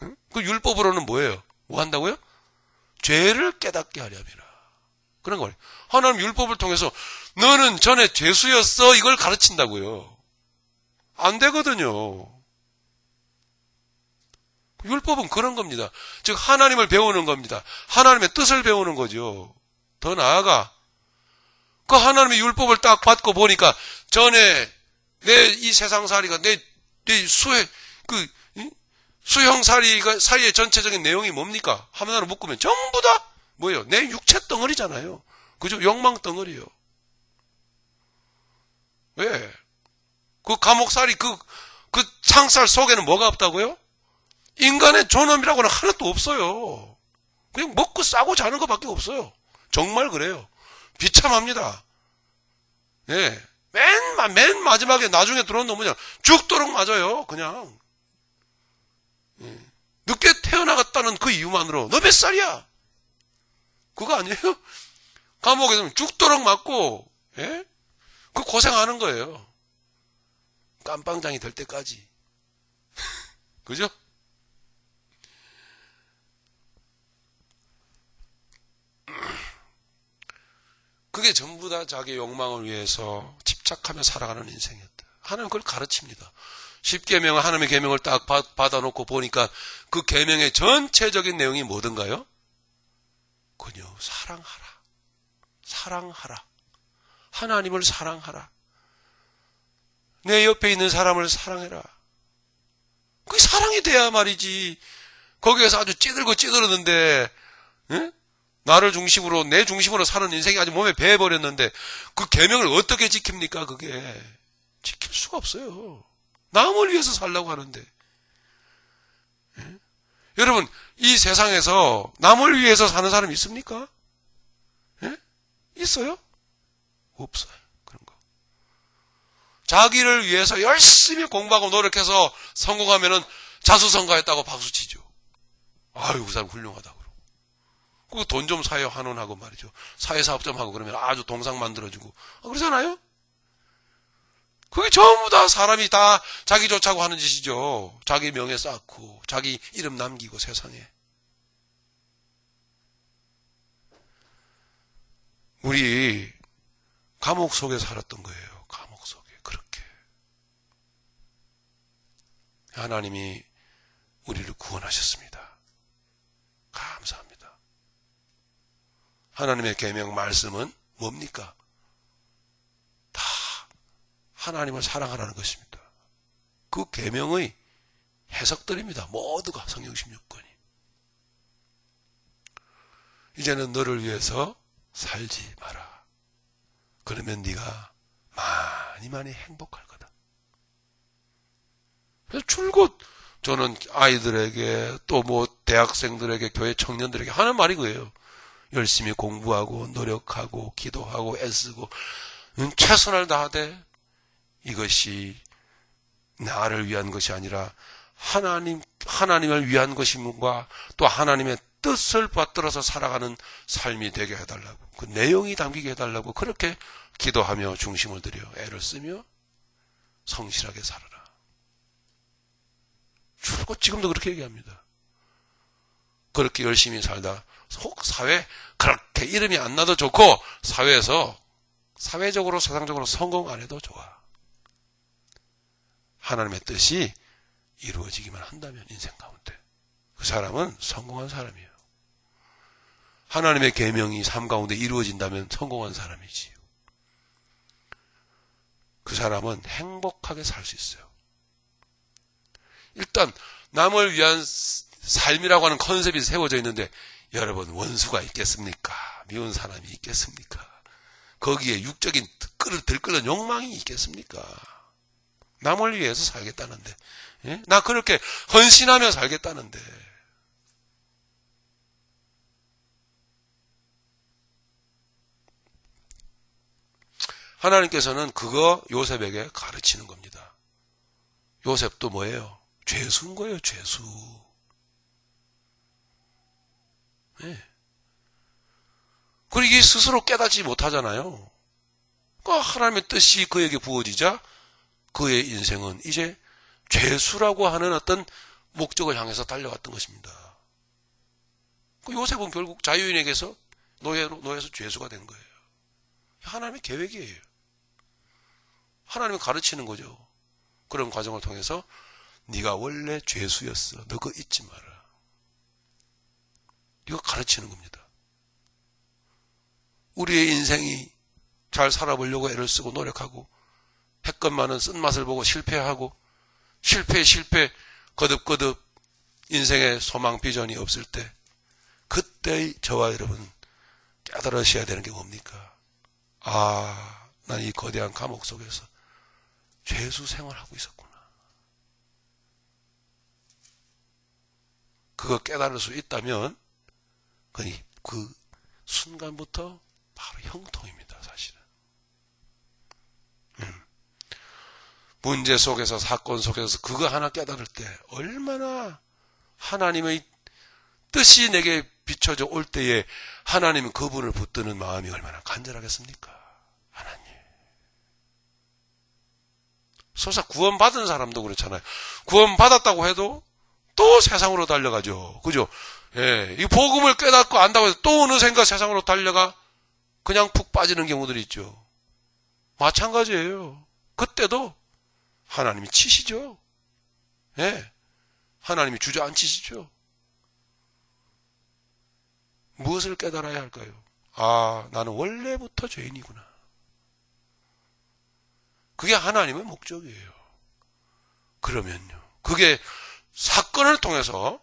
응? 그 율법으로는 뭐예요? 뭐 한다고요? 죄를 깨닫게 하려니라. 그런 거예요. 하나님 율법을 통해서 너는 전에 죄수였어, 이걸 가르친다고요. 안 되거든요. 율법은 그런 겁니다. 즉 하나님을 배우는 겁니다. 하나님의 뜻을 배우는 거죠. 더 나아가 그 하나님의 율법을 딱 받고 보니까 전에 내 이 세상살이가, 내 수형살이가 사이의 전체적인 내용이 뭡니까? 하나로 묶으면 전부 다 뭐예요? 내 육체 덩어리잖아요. 그죠? 욕망 덩어리요. 왜? 그 감옥살이, 그 창살 속에는 뭐가 없다고요? 인간의 존엄이라고는 하나도 없어요. 그냥 먹고 싸고 자는 것밖에 없어요. 정말 그래요. 비참합니다. 예. 맨 마지막에 나중에 들어온 놈은 그냥 죽도록 맞아요. 그냥. 예. 늦게 태어나갔다는 그 이유만으로 너 몇 살이야? 그거 아니에요? 감옥에서 죽도록 맞고, 예? 그 고생하는 거예요. 깜빵장이 될 때까지. 그죠? 그게 전부 다 자기 욕망을 위해서 집착하며 살아가는 인생이었다. 하나님 그걸 가르칩니다. 십계명, 하나님의 계명을 딱 받아놓고 보니까 그 계명의 전체적인 내용이 뭐든가요? 그녀 사랑하라. 사랑하라. 하나님을 사랑하라. 내 옆에 있는 사람을 사랑해라. 그게 사랑이 돼야 말이지. 거기에서 아주 찌들었는데, 응? 나를 중심으로, 내 중심으로 사는 인생이 아주 몸에 배어버렸는데 그 계명을 어떻게 지킵니까? 그게 지킬 수가 없어요. 남을 위해서 살려고 하는데. 여러분, 이 세상에서 남을 위해서 사는 사람이 있습니까? 예? 있어요? 없어요. 그런 거. 자기를 위해서 열심히 공부하고 노력해서 성공하면은 자수성가했다고 박수치죠. 아유, 그 사람 훌륭하다고. 그리고 돈 좀 사요, 한원하고 말이죠. 사회사업 좀 하고 그러면 아주 동상 만들어주고. 그러잖아요? 그게 전부 다 사람이 다 자기 좋자고 하는 짓이죠. 자기 명예 쌓고, 자기 이름 남기고 세상에. 우리 감옥 속에 살았던 거예요. 감옥 속에. 그렇게. 하나님이 우리를 구원하셨습니다. 감사합니다. 하나님의 계명 말씀은 뭡니까? 다 하나님을 사랑하라는 것입니다. 그 계명의 해석들입니다. 모두가 성경 16권이. 이제는 너를 위해서 살지 마라. 그러면 네가 많이 행복할 거다. 그래서 줄곧 저는 아이들에게 또 대학생들에게 교회 청년들에게 하는 말이 그예요. 열심히 공부하고 노력하고 기도하고 애쓰고 최선을 다하되 이것이 나를 위한 것이 아니라 하나님을 위한 것임과 또 하나님의 뜻을 받들어서 살아가는 삶이 되게 해달라고, 그 내용이 담기게 해달라고 그렇게 기도하며 중심을 들여 애를 쓰며 성실하게 살아라. 줄곧 지금도 그렇게 얘기합니다. 그렇게 열심히 살다 혹 사회 그렇게 이름이 안 나도 좋고 사회에서 사회적으로 세상적으로 성공 안 해도 좋아. 하나님의 뜻이 이루어지기만 한다면 인생 가운데 그 사람은 성공한 사람이에요. 하나님의 계명이 삶 가운데 이루어진다면 성공한 사람이지요. 그 사람은 행복하게 살 수 있어요. 일단 남을 위한 삶이라고 하는 컨셉이 세워져 있는데 여러분, 원수가 있겠습니까? 미운 사람이 있겠습니까? 거기에 육적인 들끓는 욕망이 있겠습니까? 남을 위해서 살겠다는데, 예? 나 그렇게 헌신하며 살겠다는데. 하나님께서는 그거 요셉에게 가르치는 겁니다. 요셉도 뭐예요? 죄수인 거예요, 죄수. 네. 그리고 이게 스스로 깨닫지 못하잖아요. 그러니까 하나님의 뜻이 그에게 부어지자 그의 인생은 이제 죄수라고 하는 어떤 목적을 향해서 달려갔던 것입니다. 그 요셉은 결국 자유인에게서 노예에서 죄수가 된 거예요. 하나님의 계획이에요. 하나님이 가르치는 거죠. 그런 과정을 통해서 네가 원래 죄수였어. 너 그거 잊지 마라. 이거 가르치는 겁니다. 우리의 인생이 잘 살아보려고 애를 쓰고 노력하고 했건만은 쓴맛을 보고 실패하고 실패 거듭 인생의 소망 비전이 없을 때 그때의 저와 여러분 깨달으셔야 되는 게 뭡니까? 아, 난 이 거대한 감옥 속에서 죄수 생활하고 있었구나. 그거 깨달을 수 있다면 그 순간부터 바로 형통입니다, 사실은. 문제 속에서, 사건 속에서 그거 하나 깨달을 때 얼마나 하나님의 뜻이 내게 비춰져 올 때에 하나님은 그분을 붙드는 마음이 얼마나 간절하겠습니까? 하나님. 설사 구원받은 사람도 그렇잖아요. 구원받았다고 해도 또 세상으로 달려가죠. 그죠? 예, 이 복음을 깨닫고 안다고 해서 또 어느샌가 세상으로 달려가 그냥 푹 빠지는 경우들이 있죠. 마찬가지예요. 그때도 하나님이 치시죠. 예, 하나님이 주저앉히시죠. 무엇을 깨달아야 할까요? 아, 나는 원래부터 죄인이구나. 그게 하나님의 목적이에요. 그러면요, 그게 사건을 통해서,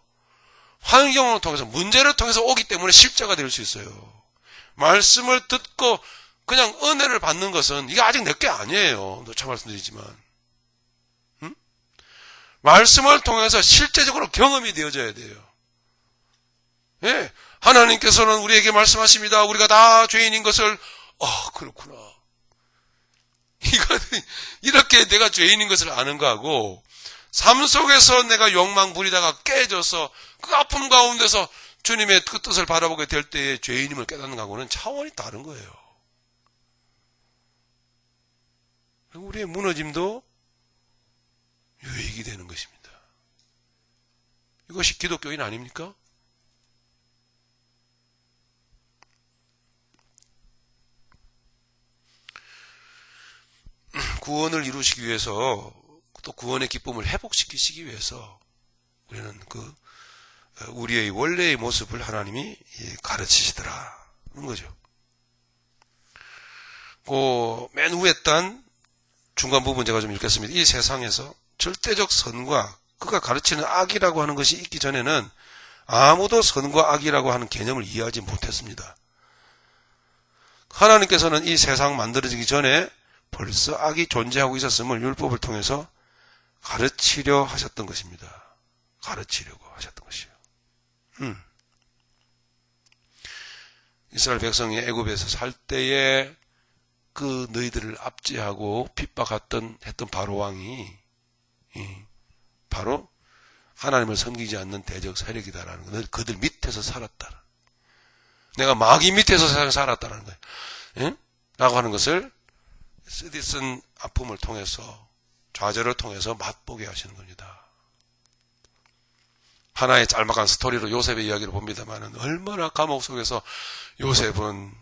환경을 통해서, 문제를 통해서 오기 때문에 실제가 될 수 있어요. 말씀을 듣고 그냥 은혜를 받는 것은 이게 아직 내 게 아니에요. 참 말씀드리지만, 말씀을 통해서 실제적으로 경험이 되어져야 돼요. 예, 하나님께서는 우리에게 말씀하십니다. 우리가 다 죄인인 것을, 그렇구나. 이렇게 내가 죄인인 것을 아는 거하고, 삶 속에서 내가 욕망 부리다가 깨져서 그 아픔 가운데서 주님의 그 뜻을 바라보게 될 때에 죄인임을 깨닫는 거하고는 차원이 다른 거예요. 우리의 무너짐도 유익이 되는 것입니다. 이것이 기독교인 아닙니까? 구원을 이루시기 위해서, 또 구원의 기쁨을 회복시키시기 위해서 우리는 우리의 원래의 모습을 하나님이 가르치시더라 하는 거죠. 맨 위에 단 중간 부분 제가 좀 읽겠습니다. 이 세상에서 절대적 선과 그가 가르치는 악이라고 하는 것이 있기 전에는 아무도 선과 악이라고 하는 개념을 이해하지 못했습니다. 하나님께서는 이 세상 만들어지기 전에 벌써 악이 존재하고 있었음을 율법을 통해서 가르치려 하셨던 것입니다. 가르치려고 하셨던 것이에요. 이스라엘 백성이 애굽에서 살 때에 그 너희들을 압제하고 핍박했던 바로 왕이 바로 하나님을 섬기지 않는 대적 세력이다라는 거. 그들 밑에서 살았다. 내가 마귀 밑에서 살았다라는 거예요. 예? 라고 하는 것을 쓰디쓴 아픔을 통해서, 좌절을 통해서 맛보게 하시는 겁니다. 하나의 짤막한 스토리로 요셉의 이야기를 봅니다만 얼마나 감옥 속에서 요셉은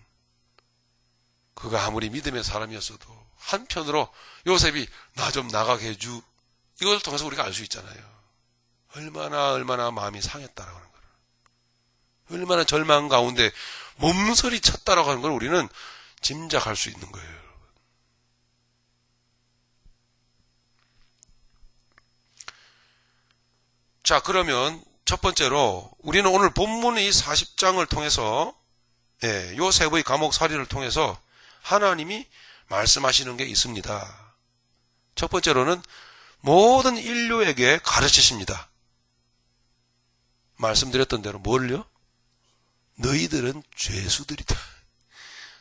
그가 아무리 믿음의 사람이었어도 한편으로 요셉이 나 좀 나가게 해주, 이걸 통해서 우리가 알 수 있잖아요. 얼마나 마음이 상했다라고 하는 거를, 얼마나 절망 가운데 몸서리 쳤다라고 하는 걸 우리는 짐작할 수 있는 거예요. 자, 그러면 첫 번째로 우리는 오늘 본문의 이 40장을 통해서 요셉의 감옥살이를 통해서 하나님이 말씀하시는 게 있습니다. 첫 번째로는 모든 인류에게 가르치십니다. 말씀드렸던 대로 뭘요? 너희들은 죄수들이다.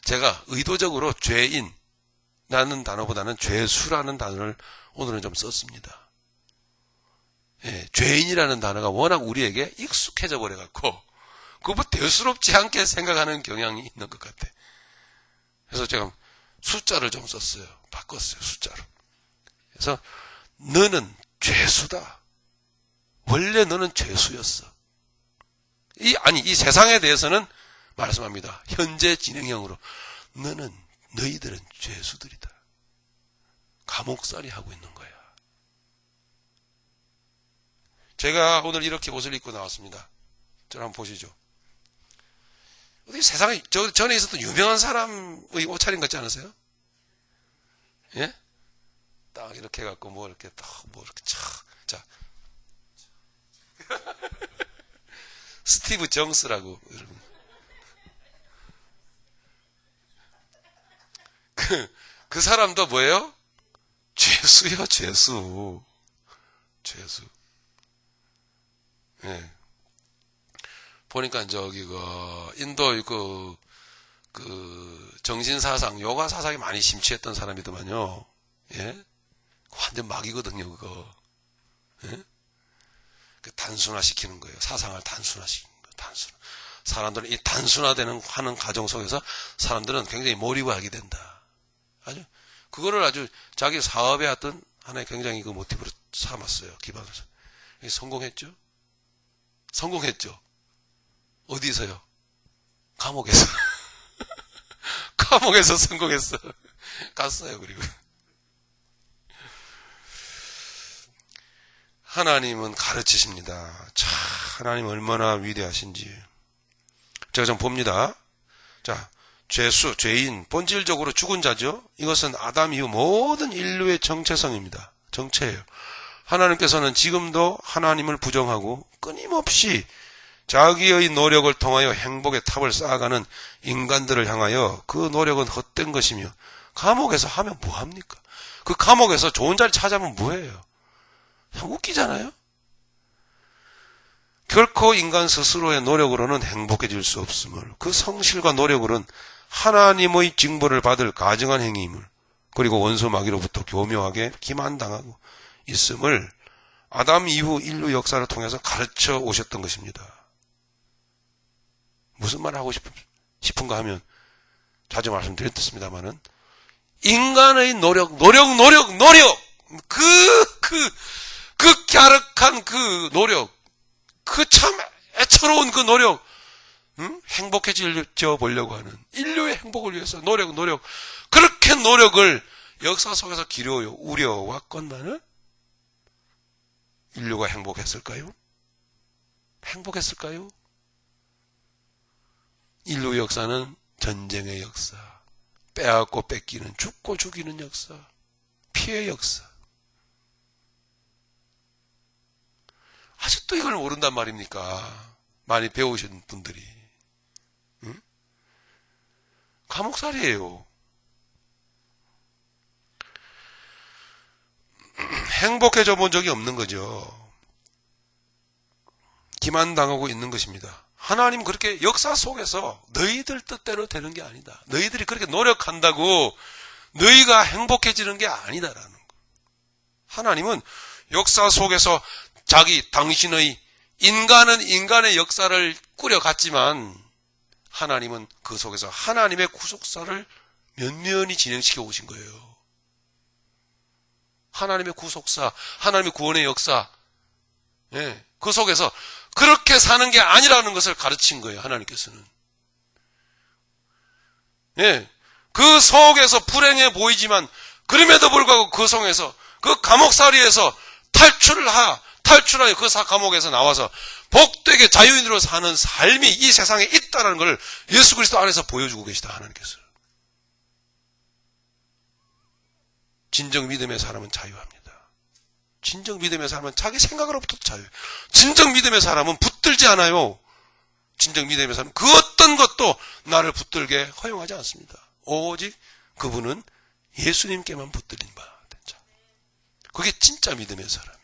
제가 의도적으로 죄인이라는 단어보다는 죄수라는 단어를 오늘은 좀 썼습니다. 죄인이라는 단어가 워낙 우리에게 익숙해져 버려갖고 그것보다 대수롭지 않게 생각하는 경향이 있는 것 같아. 그래서 제가 숫자를 좀 썼어요. 바꿨어요, 숫자로. 그래서 너는 죄수다. 원래 너는 죄수였어. 이 세상에 대해서는 말씀합니다. 현재 진행형으로 너희들은 죄수들이다. 감옥살이 하고 있는 거야. 제가 오늘 이렇게 옷을 입고 나왔습니다. 저를 한번 보시죠. 어디 세상에 전에 있었던 유명한 사람의 옷차림 같지 않으세요? 예? 딱 이렇게 해갖고 이렇게 착. 자. 스티브 정스라고 여러분. 그 사람도 뭐예요? 죄수요, 죄수. 예. 보니까 인도 정신사상, 요가 사상이 많이 심취했던 사람이더만요. 예? 완전 막이거든요, 그거. 예? 단순화시키는 거예요. 사상을 단순화시키는 거예요, 사람들은 이 단순화되는 하는 과정 속에서 사람들은 굉장히 몰입을 하게 된다. 그거를 아주 자기 사업에 어떤 하나의 굉장히 그 모티브로 삼았어요, 기반에서. 성공했죠. 어디서요? 감옥에서. 감옥에서 성공했어. 갔어요, 그리고. 하나님은 가르치십니다. 참, 하나님 얼마나 위대하신지. 제가 좀 봅니다. 자, 죄인, 본질적으로 죽은 자죠. 이것은 아담 이후 모든 인류의 정체성입니다. 정체예요. 하나님께서는 지금도 하나님을 부정하고 끊임없이 자기의 노력을 통하여 행복의 탑을 쌓아가는 인간들을 향하여 그 노력은 헛된 것이며, 감옥에서 하면 뭐합니까? 그 감옥에서 좋은 자리 찾아면 뭐해요? 웃기잖아요? 결코 인간 스스로의 노력으로는 행복해질 수 없음을, 그 성실과 노력으로는 하나님의 징벌을 받을 가증한 행위임을, 그리고 원수 마귀로부터 교묘하게 기만당하고 있음을 아담 이후 인류 역사를 통해서 가르쳐 오셨던 것입니다. 무슨 말을 하고 싶은가 하면 자주 말씀드렸습니다만은 인간의 노력, 그 갸륵한 그 노력, 그 참 애처로운 그 노력, 행복해져 보려고 하는 인류의 행복을 위해서 노력, 그렇게 노력을 역사 속에서 기려요, 우려왔건만은 인류가 행복했을까요? 인류 역사는 전쟁의 역사, 빼앗고 뺏기는, 죽고 죽이는 역사, 피해 역사. 아직도 이걸 모른단 말입니까? 많이 배우신 분들이. 응? 감옥살이에요. 행복해져 본 적이 없는 거죠. 기만당하고 있는 것입니다. 하나님 그렇게 역사 속에서 너희들 뜻대로 되는 게 아니다. 너희들이 그렇게 노력한다고 너희가 행복해지는 게 아니다라는 거. 하나님은 역사 속에서 당신의 인간은 인간의 역사를 꾸려갔지만 하나님은 그 속에서 하나님의 구속사를 면면히 진행시켜 오신 거예요. 하나님의 구속사, 하나님의 구원의 역사, 그 속에서 그렇게 사는 게 아니라는 것을 가르친 거예요, 하나님께서는. 그 속에서 불행해 보이지만 그럼에도 불구하고 그 속에서 그 감옥살이에서 탈출하여 그 감옥에서 나와서 복되게 자유인으로 사는 삶이 이 세상에 있다는 걸 예수 그리스도 안에서 보여주고 계시다, 하나님께서. 진정 믿음의 사람은 자유합니다. 진정 믿음의 사람은 자기 생각으로부터 자유해요. 진정 믿음의 사람은 붙들지 않아요. 진정 믿음의 사람은 그 어떤 것도 나를 붙들게 허용하지 않습니다. 오직 그분은 예수님께만 붙들린 바 된 자. 그게 진짜 믿음의 사람이에요.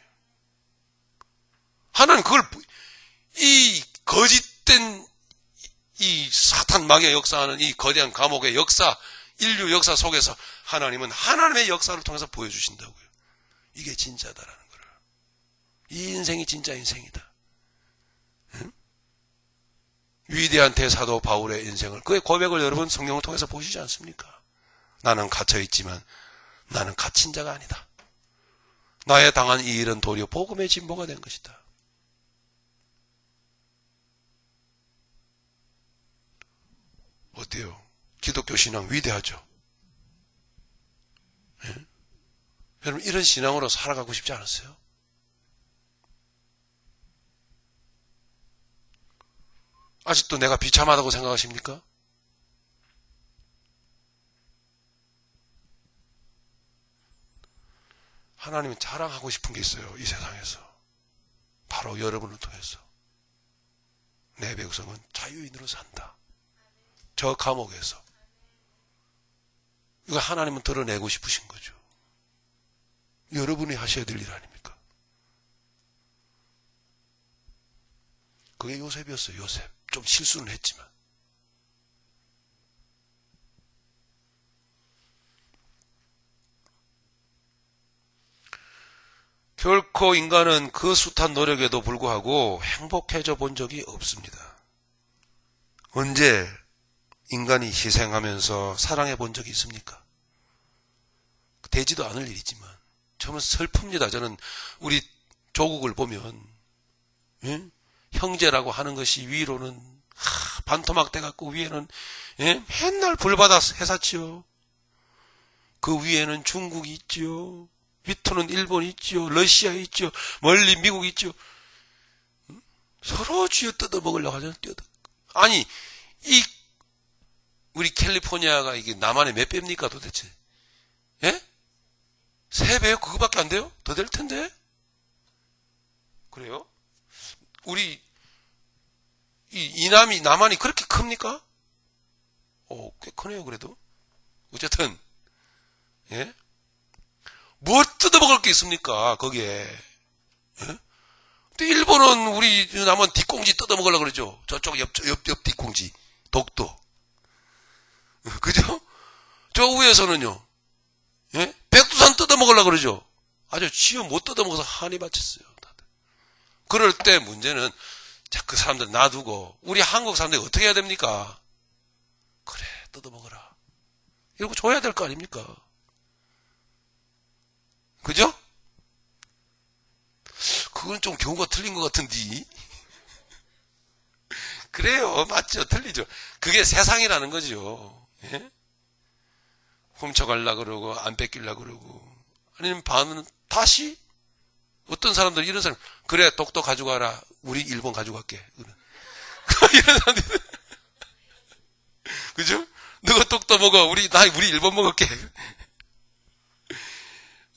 하나는 그걸, 이 거짓된 이 사탄 마귀가 역사하는 이 거대한 감옥의 역사, 인류 역사 속에서 하나님은 하나님의 역사를 통해서 보여주신다고요. 이게 진짜다라는 거를. 이 인생이 진짜 인생이다. 응? 위대한 대사도 바울의 인생을, 그의 고백을 여러분 성경을 통해서 보시지 않습니까? 나는 갇혀있지만 나는 갇힌 자가 아니다. 나의 당한 이 일은 도리어 복음의 진보가 된 것이다. 어때요? 기독교 신앙 위대하죠? 예? 여러분 이런 신앙으로 살아가고 싶지 않으세요? 아직도 내가 비참하다고 생각하십니까? 하나님은 자랑하고 싶은 게 있어요, 이 세상에서. 바로 여러분을 통해서. 내 백성은 자유인으로 산다. 저 감옥에서. 이거 하나님은 드러내고 싶으신 거죠. 여러분이 하셔야 될 일 아닙니까? 그게 요셉이었어요, 요셉. 좀 실수는 했지만. 결코 인간은 그 숱한 노력에도 불구하고 행복해져 본 적이 없습니다. 언제 인간이 희생하면서 사랑해 본 적이 있습니까? 되지도 않을 일이지만 정말 슬픕니다. 저는 우리 조국을 보면 형제라고 하는 것이 위로는 반토막 돼갖고 위에는 맨날 불바다 해사치요. 그 위에는 중국이 있죠. 밑으로는 일본이 있죠. 러시아 있죠. 멀리 미국이 있죠. 서로 쥐어 뜯어 먹으려고 하잖아요. 아니 우리 캘리포니아가 이게 남한의 몇 배입니까 도대체? 예? 3배요? 그거밖에 안 돼요? 더 될 텐데? 그래요? 우리 남한이 그렇게 큽니까? 꽤 크네요, 그래도. 어쨌든, 예? 뭘 뜯어먹을 게 있습니까, 거기에? 예? 또 일본은 우리 남은 뒷공지 뜯어먹으려고 그러죠. 저쪽 옆 뒷공지. 독도. 그죠? 저 위에서는요. 예? 백두산 뜯어먹으려고 그러죠. 아주 지어 못 뜯어먹어서 한이 바쳤어요. 다들. 그럴 때 문제는 자, 그 사람들 놔두고 우리 한국 사람들이 어떻게 해야 됩니까? 그래, 뜯어먹어라. 이러고 줘야 될 거 아닙니까? 그죠? 그건 좀 경우가 틀린 것 같은데. 그래요. 맞죠. 틀리죠. 그게 세상이라는 거죠. 예? 훔쳐가려고 그러고 안 뺏기려고 그러고 아니면 반은 다시 어떤 사람들 이런 사람 그래 독도 가져가라. 우리 일본 가져갈게. 이런 사람들 그죠? 너가 독도 먹어. 우리 일본 먹을게.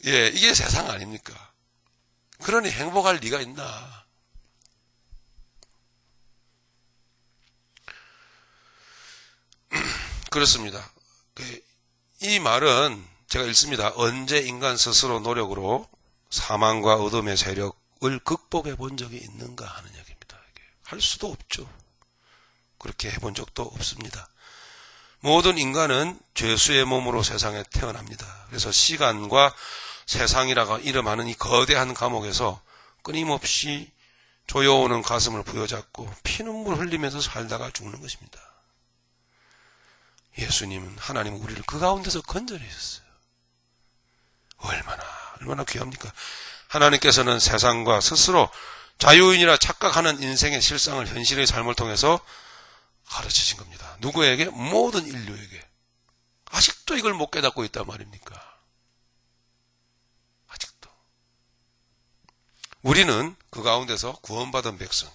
예, 이게 세상 아닙니까? 그러니 행복할 리가 있나? 그렇습니다. 이 말은 제가 읽습니다. 언제 인간 스스로 노력으로 사망과 어둠의 세력을 극복해 본 적이 있는가 하는 얘기입니다. 할 수도 없죠. 그렇게 해본 적도 없습니다. 모든 인간은 죄수의 몸으로 세상에 태어납니다. 그래서 시간과 세상이라고 이름하는 이 거대한 감옥에서 끊임없이 조여오는 가슴을 부여잡고 피눈물 흘리면서 살다가 죽는 것입니다. 예수님은 하나님은 우리를 그 가운데서 건져내셨어요. 얼마나 귀합니까? 하나님께서는 세상과 스스로 자유인이라 착각하는 인생의 실상을 현실의 삶을 통해서 가르치신 겁니다. 누구에게? 모든 인류에게. 아직도 이걸 못 깨닫고 있단 말입니까? 아직도. 우리는 그 가운데서 구원받은 백성.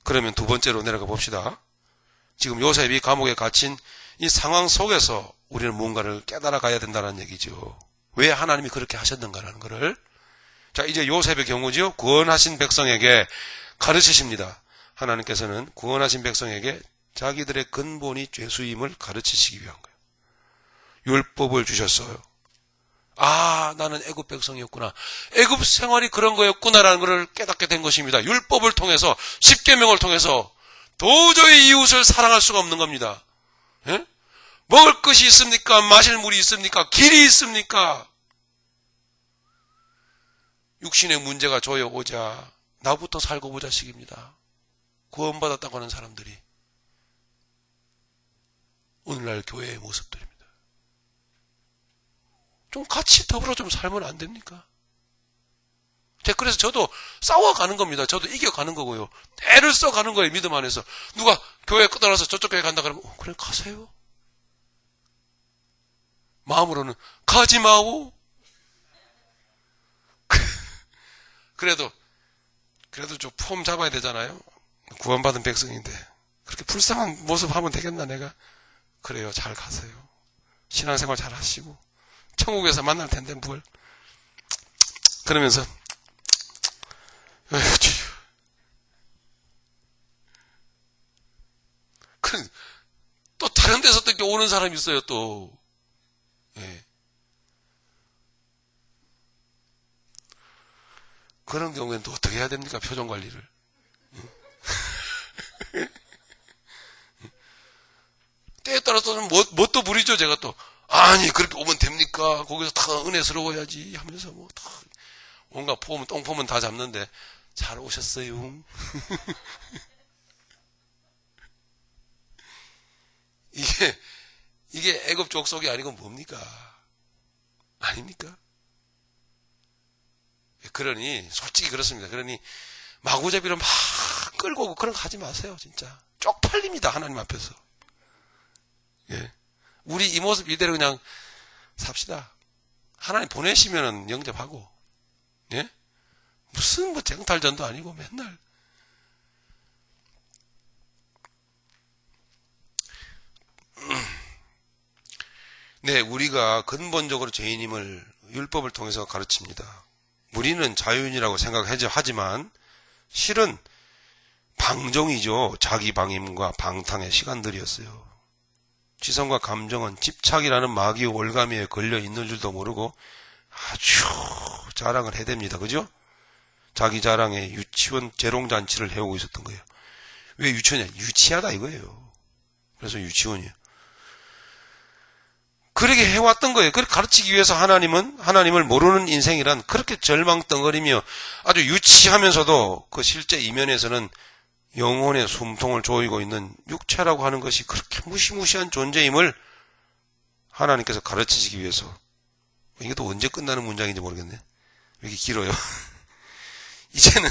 그러면 두 번째로 내려가 봅시다. 지금 요셉이 감옥에 갇힌 이 상황 속에서 우리는 뭔가를 깨달아 가야 된다는 얘기죠. 왜 하나님이 그렇게 하셨는가라는 것을. 자, 이제 요셉의 경우죠. 구원하신 백성에게 가르치십니다. 하나님께서는 구원하신 백성에게 자기들의 근본이 죄수임을 가르치시기 위한 거예요. 율법을 주셨어요. 아, 나는 애굽 백성이었구나. 애굽 생활이 그런 거였구나라는 것을 깨닫게 된 것입니다. 율법을 통해서, 십계명을 통해서 도저히 이웃을 사랑할 수가 없는 겁니다. 예? 먹을 것이 있습니까? 마실 물이 있습니까? 길이 있습니까? 육신의 문제가 조여오자 나부터 살고 보자 식입니다. 구원받았다고 하는 사람들이 오늘날 교회의 모습들입니다. 좀 같이 더불어 좀 살면 안 됩니까? 그래서 저도 싸워가는 겁니다. 저도 이겨가는 거고요. 애를 써가는 거예요. 믿음 안에서. 누가 교회 끊어놔서 저쪽 교회 간다 그러면 그래 가세요. 마음으로는 가지 마오. 그래도 좀 폼 잡아야 되잖아요. 구원받은 백성인데 그렇게 불쌍한 모습 하면 되겠나 내가? 그래요. 잘 가세요. 신앙생활 잘 하시고 천국에서 만날 텐데 뭘. 그러면서 또 다른 데서 또 이렇게 오는 사람이 있어요. 또 예. 그런 경우에는 또 어떻게 해야 됩니까? 표정 관리를. 때에 따라서는 뭣도 부리죠. 제가 또 아니 그렇게 오면 됩니까? 거기서 다 은혜스러워야지 하면서 뭐 다 온갖 폼, 똥폼은 다 잡는데 잘 오셨어요. 이게 애굽 족속이 아니고 뭡니까? 아닙니까? 그러니 솔직히 그렇습니다. 그러니 마구잡이로 막 끌고 오고 그런 거 하지 마세요. 진짜 쪽팔립니다. 하나님 앞에서. 예. 우리 이 모습 이대로 그냥 삽시다. 하나님 보내시면은 영접하고. 예? 무슨 뭐 쟁탈전도 아니고 맨날 네, 우리가 근본적으로 죄인임을 율법을 통해서 가르칩니다. 우리는 자유인이라고 생각하지만 실은 방종이죠. 자기 방임과 방탕의 시간들이었어요. 지성과 감정은 집착이라는 마귀의 올가미에 걸려 있는 줄도 모르고 아주 자랑을 해댑니다. 그죠? 자기 자랑에 유치원 재롱잔치를 해오고 있었던 거예요. 왜 유치원이야? 유치하다 이거예요. 그래서 유치원이에요. 그렇게 해왔던 거예요. 그렇게 가르치기 위해서 하나님을 모르는 인생이란 그렇게 절망덩어리며 아주 유치하면서도 그 실제 이면에서는 영혼의 숨통을 조이고 있는 육체라고 하는 것이 그렇게 무시무시한 존재임을 하나님께서 가르치시기 위해서. 이게 또 언제 끝나는 문장인지 모르겠네. 왜 이렇게 길어요? 이제는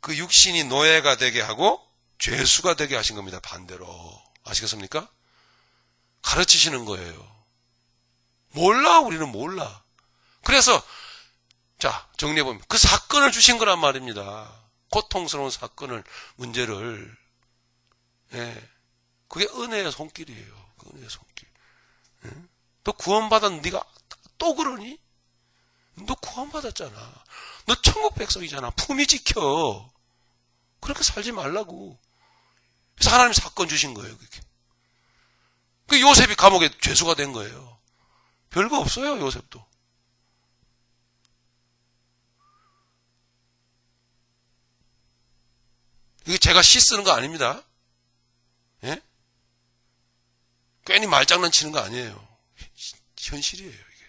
그 육신이 노예가 되게 하고 죄수가 되게 하신 겁니다. 반대로. 아시겠습니까? 가르치시는 거예요. 몰라, 우리는 몰라. 그래서, 자, 정리해보면, 그 사건을 주신 거란 말입니다. 고통스러운 사건을, 문제를. 예. 그게 은혜의 손길이에요. 그 은혜의 손길. 예? 너 구원받았는 네가 또 그러니? 너 구원받았잖아. 너 천국 백성이잖아. 품위 지켜. 그렇게 살지 말라고. 그래서 하나님 사건 주신 거예요, 그게. 그 요셉이 감옥에 죄수가 된 거예요. 별거 없어요, 요셉도. 이게 제가 시 쓰는 거 아닙니다. 예? 괜히 말장난 치는 거 아니에요. 현실이에요, 이게.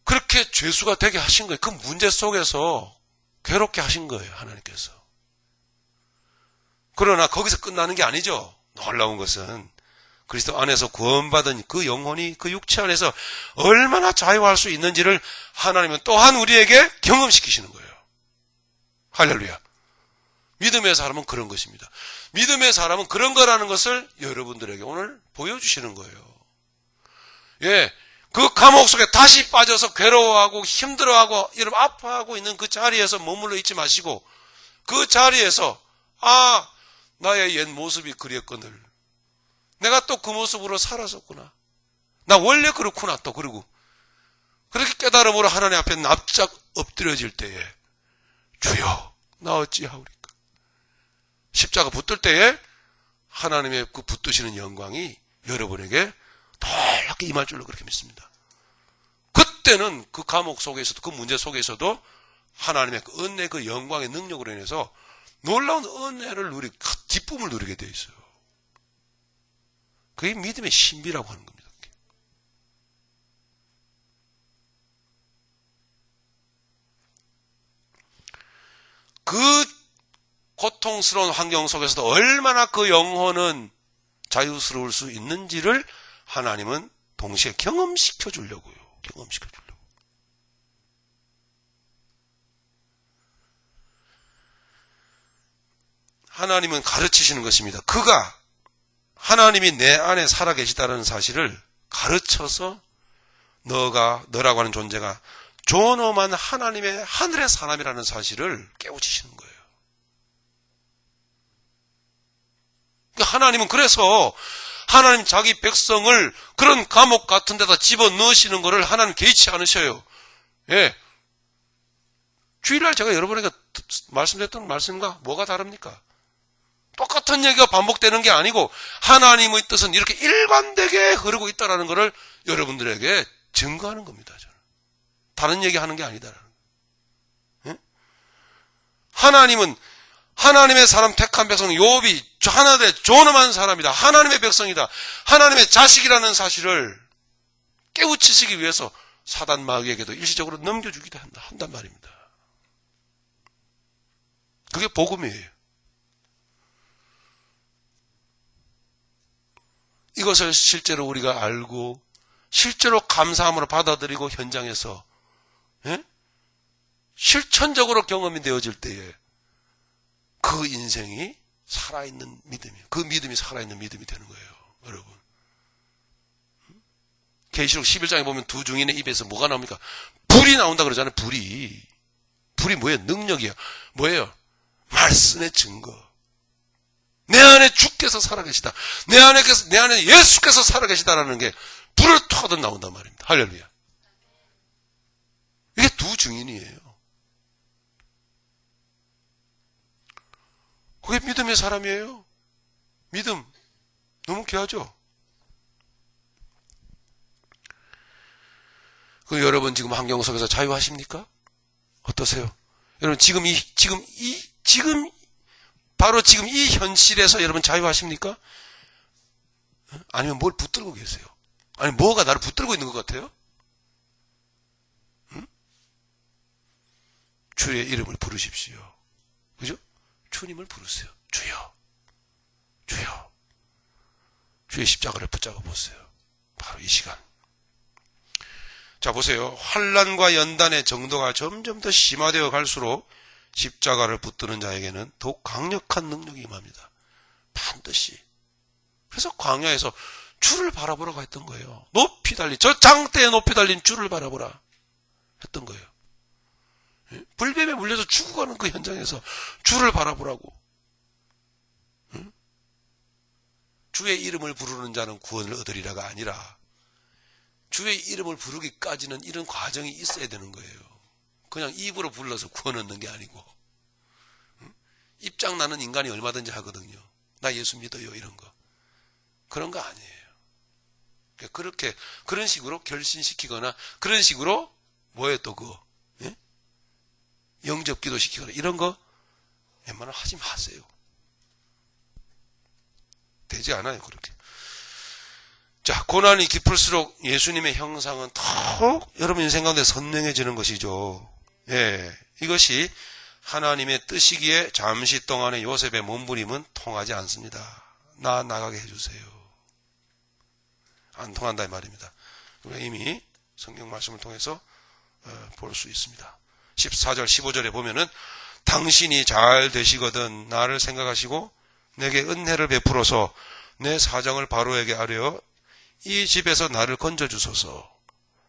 그렇게 죄수가 되게 하신 거예요. 그 문제 속에서 괴롭게 하신 거예요, 하나님께서. 그러나 거기서 끝나는 게 아니죠. 놀라운 것은 그리스도 안에서 구원받은 그 영혼이 그 육체 안에서 얼마나 자유할 수 있는지를 하나님은 또한 우리에게 경험시키시는 거예요. 할렐루야. 믿음의 사람은 그런 것입니다. 믿음의 사람은 그런 거라는 것을 여러분들에게 오늘 보여주시는 거예요. 예, 그 감옥 속에 다시 빠져서 괴로워하고 힘들어하고 이런 아파하고 있는 그 자리에서 머물러 있지 마시고 그 자리에서 나의 옛 모습이 그랬거늘. 내가 또 그 모습으로 살았었구나. 나 원래 그렇구나 또 그러고. 그렇게 깨달음으로 하나님 앞에 납작 엎드려질 때에 주여 나 어찌하오리까. 십자가 붙들 때에 하나님의 그 붙드시는 영광이 여러분에게 놀랍게 임할 줄로 그렇게 믿습니다. 그때는 그 감옥 속에서도 그 문제 속에서도 하나님의 그 은혜 그 영광의 능력으로 인해서 놀라운 은혜를 누리고 기쁨을 누리게 되어 있어요. 그게 믿음의 신비라고 하는 겁니다. 그 고통스러운 환경 속에서도 얼마나 그 영혼은 자유스러울 수 있는지를 하나님은 동시에 경험시켜 주려고요. 경험시켜 주려고. 하나님은 가르치시는 것입니다. 그가 하나님이 내 안에 살아계시다는 사실을 가르쳐서 너라고 하는 존재가 존엄한 하나님의 하늘의 사람이라는 사실을 깨우치시는 거예요. 하나님은 그래서 하나님 자기 백성을 그런 감옥 같은 데다 집어넣으시는 것을 하나님 개의치 않으셔요. 예. 주일날 제가 여러분에게 말씀드렸던 말씀과 뭐가 다릅니까? 똑같은 얘기가 반복되는 게 아니고 하나님의 뜻은 이렇게 일관되게 흐르고 있다는 것을 여러분들에게 증거하는 겁니다. 저는. 다른 얘기하는 게 아니다라는 거예요. 예? 하나님은 하나님의 사람 택한 백성 욥이 하나님의 존엄한 사람이다. 하나님의 백성이다. 하나님의 자식이라는 사실을 깨우치시기 위해서 사단 마귀에게도 일시적으로 넘겨주기도 한단 말입니다. 그게 복음이에요. 이것을 실제로 우리가 알고 실제로 감사함으로 받아들이고 현장에서 실천적으로 경험이 되어질 때에 그 인생이 살아있는 믿음이에요. 그 믿음이 살아있는 믿음이 되는 거예요. 여러분. 계시록 11장에 보면 두 증인의 입에서 뭐가 나옵니까? 불이 나온다 그러잖아요. 불이 뭐예요? 능력이에요. 뭐예요? 말씀의 증거. 내 안에 주께서 살아계시다. 내 안에 예수께서 살아계시다라는 게 불을 터하듯 나온단 말입니다. 할렐루야. 이게 두 증인이에요. 그게 믿음의 사람이에요. 믿음. 너무 귀하죠? 그 여러분 지금 환경 속에서 자유하십니까? 어떠세요? 여러분 바로 지금 이 현실에서 여러분 자유하십니까? 아니면 뭘 붙들고 계세요? 아니 뭐가 나를 붙들고 있는 것 같아요? 응? 주의 이름을 부르십시오. 그죠? 주님을 부르세요. 주여, 주여. 주의 십자가를 붙잡아 보세요. 바로 이 시간. 자, 보세요. 환난과 연단의 정도가 점점 더 심화되어 갈수록 십자가를 붙드는 자에게는 더욱 강력한 능력이 임합니다. 반드시. 그래서 광야에서 주를 바라보라고 했던 거예요. 높이 달린, 저 장대에 높이 달린 주를 바라보라 했던 거예요. 불뱀에 물려서 죽어가는 그 현장에서 주를 바라보라고. 주의 이름을 부르는 자는 구원을 얻으리라가 아니라 주의 이름을 부르기까지는 이런 과정이 있어야 되는 거예요. 그냥 입으로 불러서 구원 얻는 게 아니고. 입장 나는 인간이 얼마든지 하거든요. 나 예수 믿어요 이런 거. 그런 거 아니에요. 그렇게 그런 식으로 결신시키거나 그런 식으로 뭐예요 또 그거. 예? 영접 기도 시키거나 이런 거 웬만하면 하지 마세요. 되지 않아요 그렇게. 자, 고난이 깊을수록 예수님의 형상은 더욱 여러분 인생 가운데 선명해지는 것이죠. 예, 이것이 하나님의 뜻이기에 잠시 동안의 요셉의 몸부림은 통하지 않습니다. 나가게 해주세요. 안 통한다 이 말입니다. 우리가 이미 성경 말씀을 통해서 볼 수 있습니다. 14절 15절에 보면은 당신이 잘 되시거든 나를 생각하시고 내게 은혜를 베풀어서 내 사정을 바로에게 아뢰어 이 집에서 나를 건져주소서.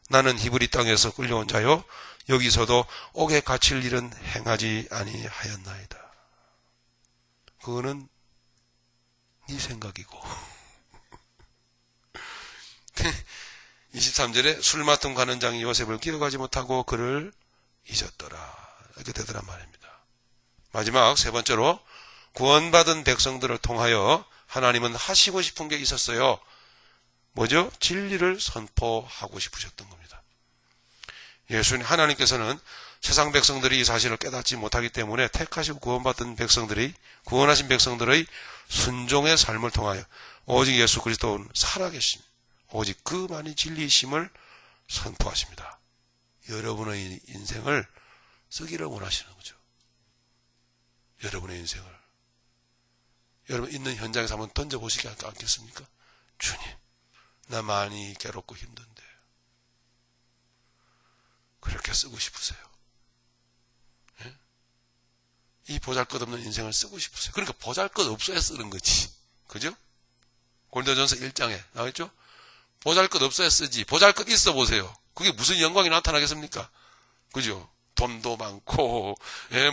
나는 히브리 땅에서 끌려온 자요 여기서도 옥에 갇힐 일은 행하지 아니하였나이다. 그거는 네 생각이고 23절에 술 맡은 관원장이 요셉을 기억하지 못하고 그를 잊었더라. 이렇게 되더란 말입니다. 마지막 세 번째로 구원받은 백성들을 통하여 하나님은 하시고 싶은 게 있었어요. 뭐죠? 진리를 선포하고 싶으셨던 겁니다. 예수님 하나님께서는 세상 백성들이 이 사실을 깨닫지 못하기 때문에 택하시고 구원하신 백성들의 순종의 삶을 통하여 오직 예수 그리스도는 살아계심, 오직 그만이 진리이심을 선포하십니다. 여러분의 인생을 쓰기를 원하시는 거죠. 여러분의 인생을. 여러분 있는 현장에서 한번 던져보시지 않겠습니까? 주님, 나 많이 괴롭고 힘든데 그렇게 쓰고 싶으세요. 예? 이 보잘것없는 인생을 쓰고 싶으세요. 그러니까 보잘것없어야 쓰는 거지. 그죠? 고린도전서 1장에 나와있죠? 보잘것없어야 쓰지. 보잘것 있어 보세요. 그게 무슨 영광이 나타나겠습니까? 그죠? 돈도 많고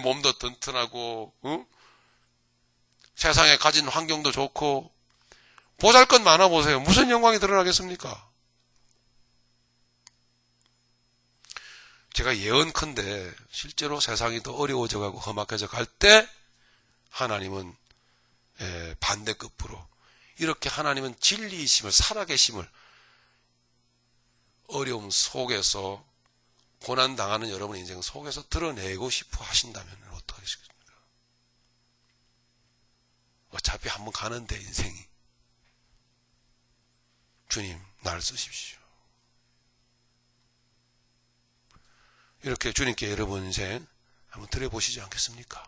몸도 튼튼하고 세상에 가진 환경도 좋고 보잘것 많아 보세요. 무슨 영광이 드러나겠습니까? 제가 예언컨대 실제로 세상이 더 어려워져가고 험악해져 갈 때 하나님은 반대급부로 이렇게 하나님은 진리이심을 살아계심을 어려움 속에서 고난당하는 여러분의 인생 속에서 드러내고 싶어 하신다면 어떻게 하시겠습니까? 어차피 한번 가는데 인생이. 주님 나를 쓰십시오. 이렇게 주님께 여러분 인생 한번 드려보시지 않겠습니까?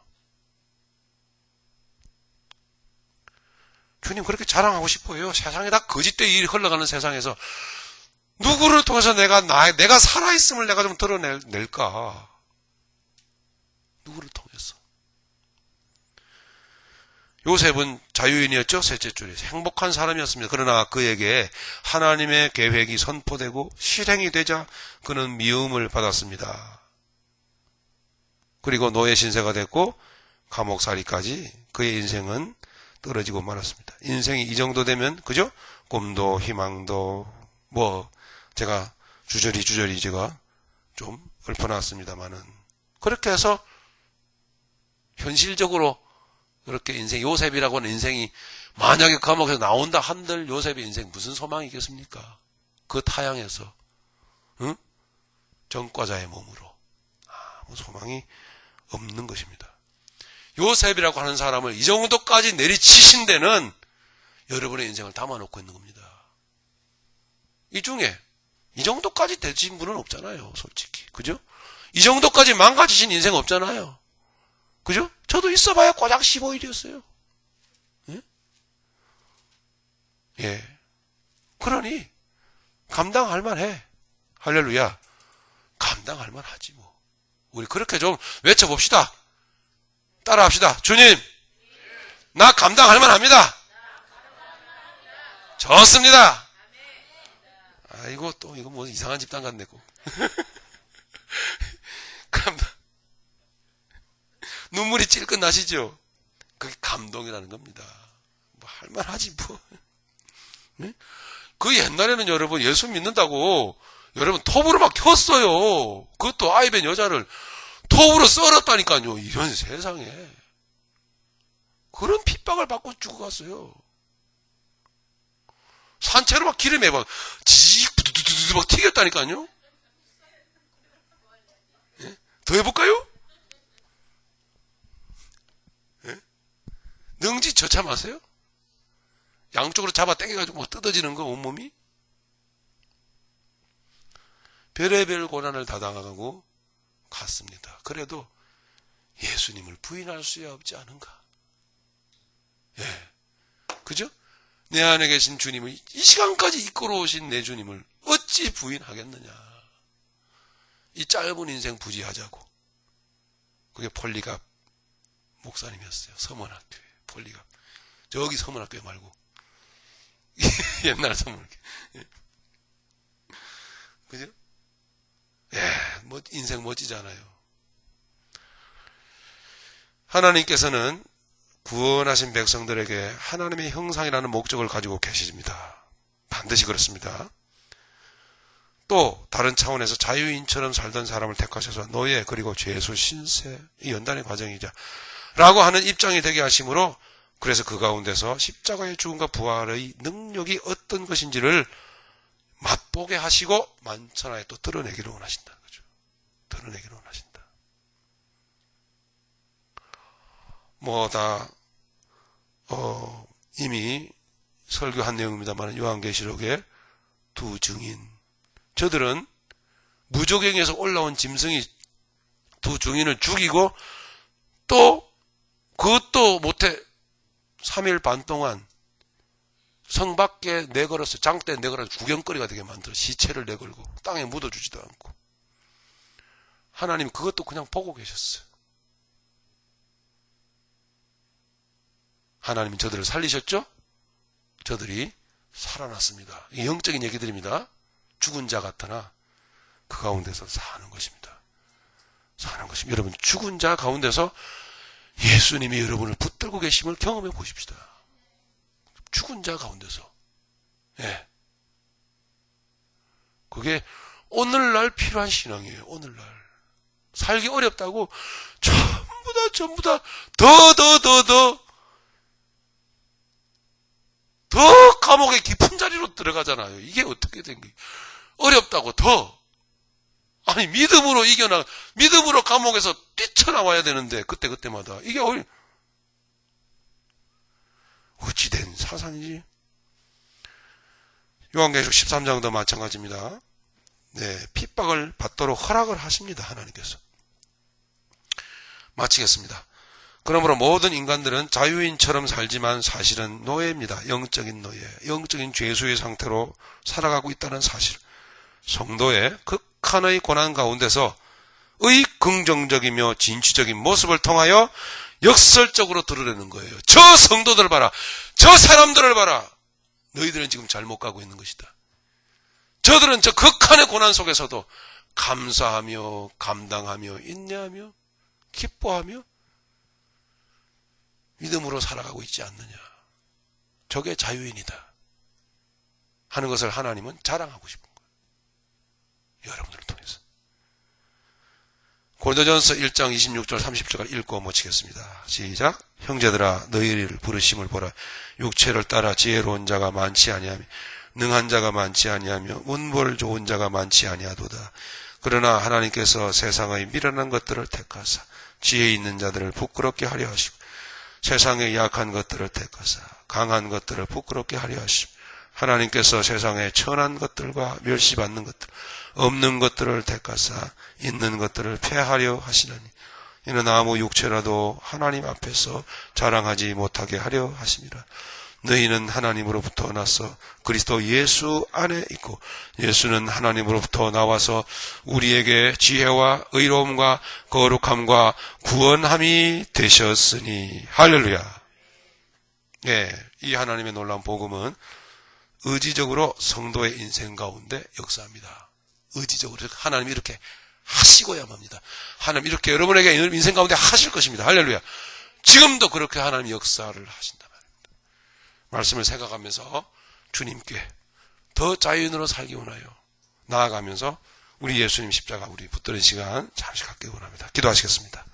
주님 그렇게 자랑하고 싶어요. 세상에 다 거짓된 일이 흘러가는 세상에서 누구를 통해서 내가 살아있음을 내가 좀 드러낼까? 누구를 통해서? 요셉은 자유인이었죠. 셋째 줄에 행복한 사람이었습니다. 그러나 그에게 하나님의 계획이 선포되고 실행이 되자 그는 미움을 받았습니다. 그리고 노예 신세가 됐고 감옥살이까지 그의 인생은 떨어지고 말았습니다. 인생이 이 정도 되면 그죠? 꿈도 희망도 제가 주저리 제가 좀 읊어놨습니다만은 그렇게 해서 현실적으로 그렇게 인생 요셉이라고 하는 인생이 만약에 감옥에서 나온다 한들 요셉의 인생 무슨 소망이 있겠습니까? 그 타향에서 전과자의 몸으로. 아무 소망이 없는 것입니다. 요셉이라고 하는 사람을 이 정도까지 내리치신 데는 여러분의 인생을 담아놓고 있는 겁니다. 이 중에 이 정도까지 되신 분은 없잖아요, 솔직히. 그죠? 이 정도까지 망가지신 인생 없잖아요. 그죠? 저도 있어봐야 고작 15일이었어요. 예? 예. 그러니 감당할 만해. 할렐루야. 감당할 만하지 뭐. 우리 그렇게 좀 외쳐봅시다. 따라합시다. 주님, 나 감당할 만합니다. 좋습니다. 아이고, 또 이거 뭐 이상한 집단 같네. 감당. 눈물이 찔끔 나시죠? 그게 감동이라는 겁니다. 뭐 할만하지 뭐. 네? 그 옛날에는 여러분 예수 믿는다고 여러분 톱으로 막 켰어요. 그것도 아이벤 여자를 톱으로 썰었다니까요. 이런 세상에. 그런 핍박을 받고 죽어갔어요. 산채로 막 기름에 막 지직 부두두두 막 튀겼다니까요. 예? 더 해볼까요? 예? 능지 저참하세요? 양쪽으로 잡아 당겨가지고 뭐 뜯어지는 거 온몸이? 별의별 고난을 다 당하고 갔습니다. 그래도 예수님을 부인할 수야 없지 않은가? 예. 그죠? 내 안에 계신 주님을 이 시간까지 이끌어 오신 내 주님을 어찌 부인하겠느냐? 이 짧은 인생 부지하자고. 그게 폴리갑 목사님이었어요. 서문학교에. 폴리갑. 저기 서문학교에 말고. 옛날 서문학교. 그죠? 예, 뭐, 인생 멋지잖아요. 하나님께서는 구원하신 백성들에게 하나님의 형상이라는 목적을 가지고 계십니다. 반드시 그렇습니다. 또 다른 차원에서 자유인처럼 살던 사람을 택하셔서 노예 그리고 죄수 신세 이 연단의 과정이자 라고 하는 입장이 되게 하심으로 그래서 그 가운데서 십자가의 죽음과 부활의 능력이 어떤 것인지를 맛보게 하시고 만천하에 또 드러내기를 원하신다는 거죠. 드러내기를 원하신다. 뭐 다 이미 설교한 내용입니다만 요한계시록의 두 증인 저들은 무조갱에서 올라온 짐승이 두 증인을 죽이고 또 그것도 못해 3일 반 동안 성 밖에 내걸어서 장대에 내걸어서 구경거리가 되게 만들어 시체를 내걸고 땅에 묻어주지도 않고 하나님 그것도 그냥 보고 계셨어요. 하나님이 저들을 살리셨죠? 저들이 살아났습니다. 영적인 얘기들입니다. 죽은 자 같으나 그 가운데서 사는 것입니다. 사는 것입니다. 여러분 죽은 자 가운데서 예수님이 여러분을 붙들고 계심을 경험해 보십시다. 죽은 자 가운데서. 예. 그게 오늘날 필요한 신앙이에요. 오늘날. 살기 어렵다고 전부 다 더 감옥의 깊은 자리로 들어가잖아요. 이게 어떻게 된 거예요? 어렵다고 더. 아니, 믿음으로 감옥에서 뛰쳐나와야 되는데, 그때마다. 이게 어찌된 사상이지? 요한계시록 13장도 마찬가지입니다. 네, 핍박을 받도록 허락을 하십니다. 하나님께서. 마치겠습니다. 그러므로 모든 인간들은 자유인처럼 살지만 사실은 노예입니다. 영적인 노예, 영적인 죄수의 상태로 살아가고 있다는 사실. 성도의 극한의 고난 가운데서 의 긍정적이며 진취적인 모습을 통하여 역설적으로 드러내는 거예요. 저 성도들 봐라. 저 사람들을 봐라. 너희들은 지금 잘못 가고 있는 것이다. 저들은 저 극한의 고난 속에서도 감사하며 감당하며 인내하며 기뻐하며 믿음으로 살아가고 있지 않느냐. 저게 자유인이다 하는 것을 하나님은 자랑하고 싶은 거예요. 여러분들을 통해서. 고린도전서 1장 26절 30절 읽고 마치겠습니다. 시작. 형제들아 너희를 부르심을 보라. 육체를 따라 지혜로운 자가 많지 아니하며 능한 자가 많지 아니하며 운볼 좋은 자가 많지 아니하도다. 그러나 하나님께서 세상의 미련한 것들을 택하사 지혜 있는 자들을 부끄럽게 하려 하시고 세상의 약한 것들을 택하사 강한 것들을 부끄럽게 하려 하시고 하나님께서 세상의 천한 것들과 멸시받는 것들 없는 것들을 택하사 있는 것들을 폐하려 하시나니 이는 아무 육체라도 하나님 앞에서 자랑하지 못하게 하려 하심이라. 너희는 하나님으로부터 나서 그리스도 예수 안에 있고 예수는 하나님으로부터 나와서 우리에게 지혜와 의로움과 거룩함과 구원함이 되셨으니 할렐루야. 이 하나님의 놀라운 복음은 의지적으로 성도의 인생 가운데 역사합니다. 의지적으로 하나님이 이렇게 하시고야만 합니다. 하나님 이렇게 여러분에게 인생 가운데 하실 것입니다. 할렐루야. 지금도 그렇게 하나님이 역사를 하신다 말입니다. 말씀을 생각하면서 주님께 더 자유인으로 살기 원하여 나아가면서 우리 예수님 십자가 우리 붙드는 시간 잠시 갖기 원합니다. 기도하시겠습니다.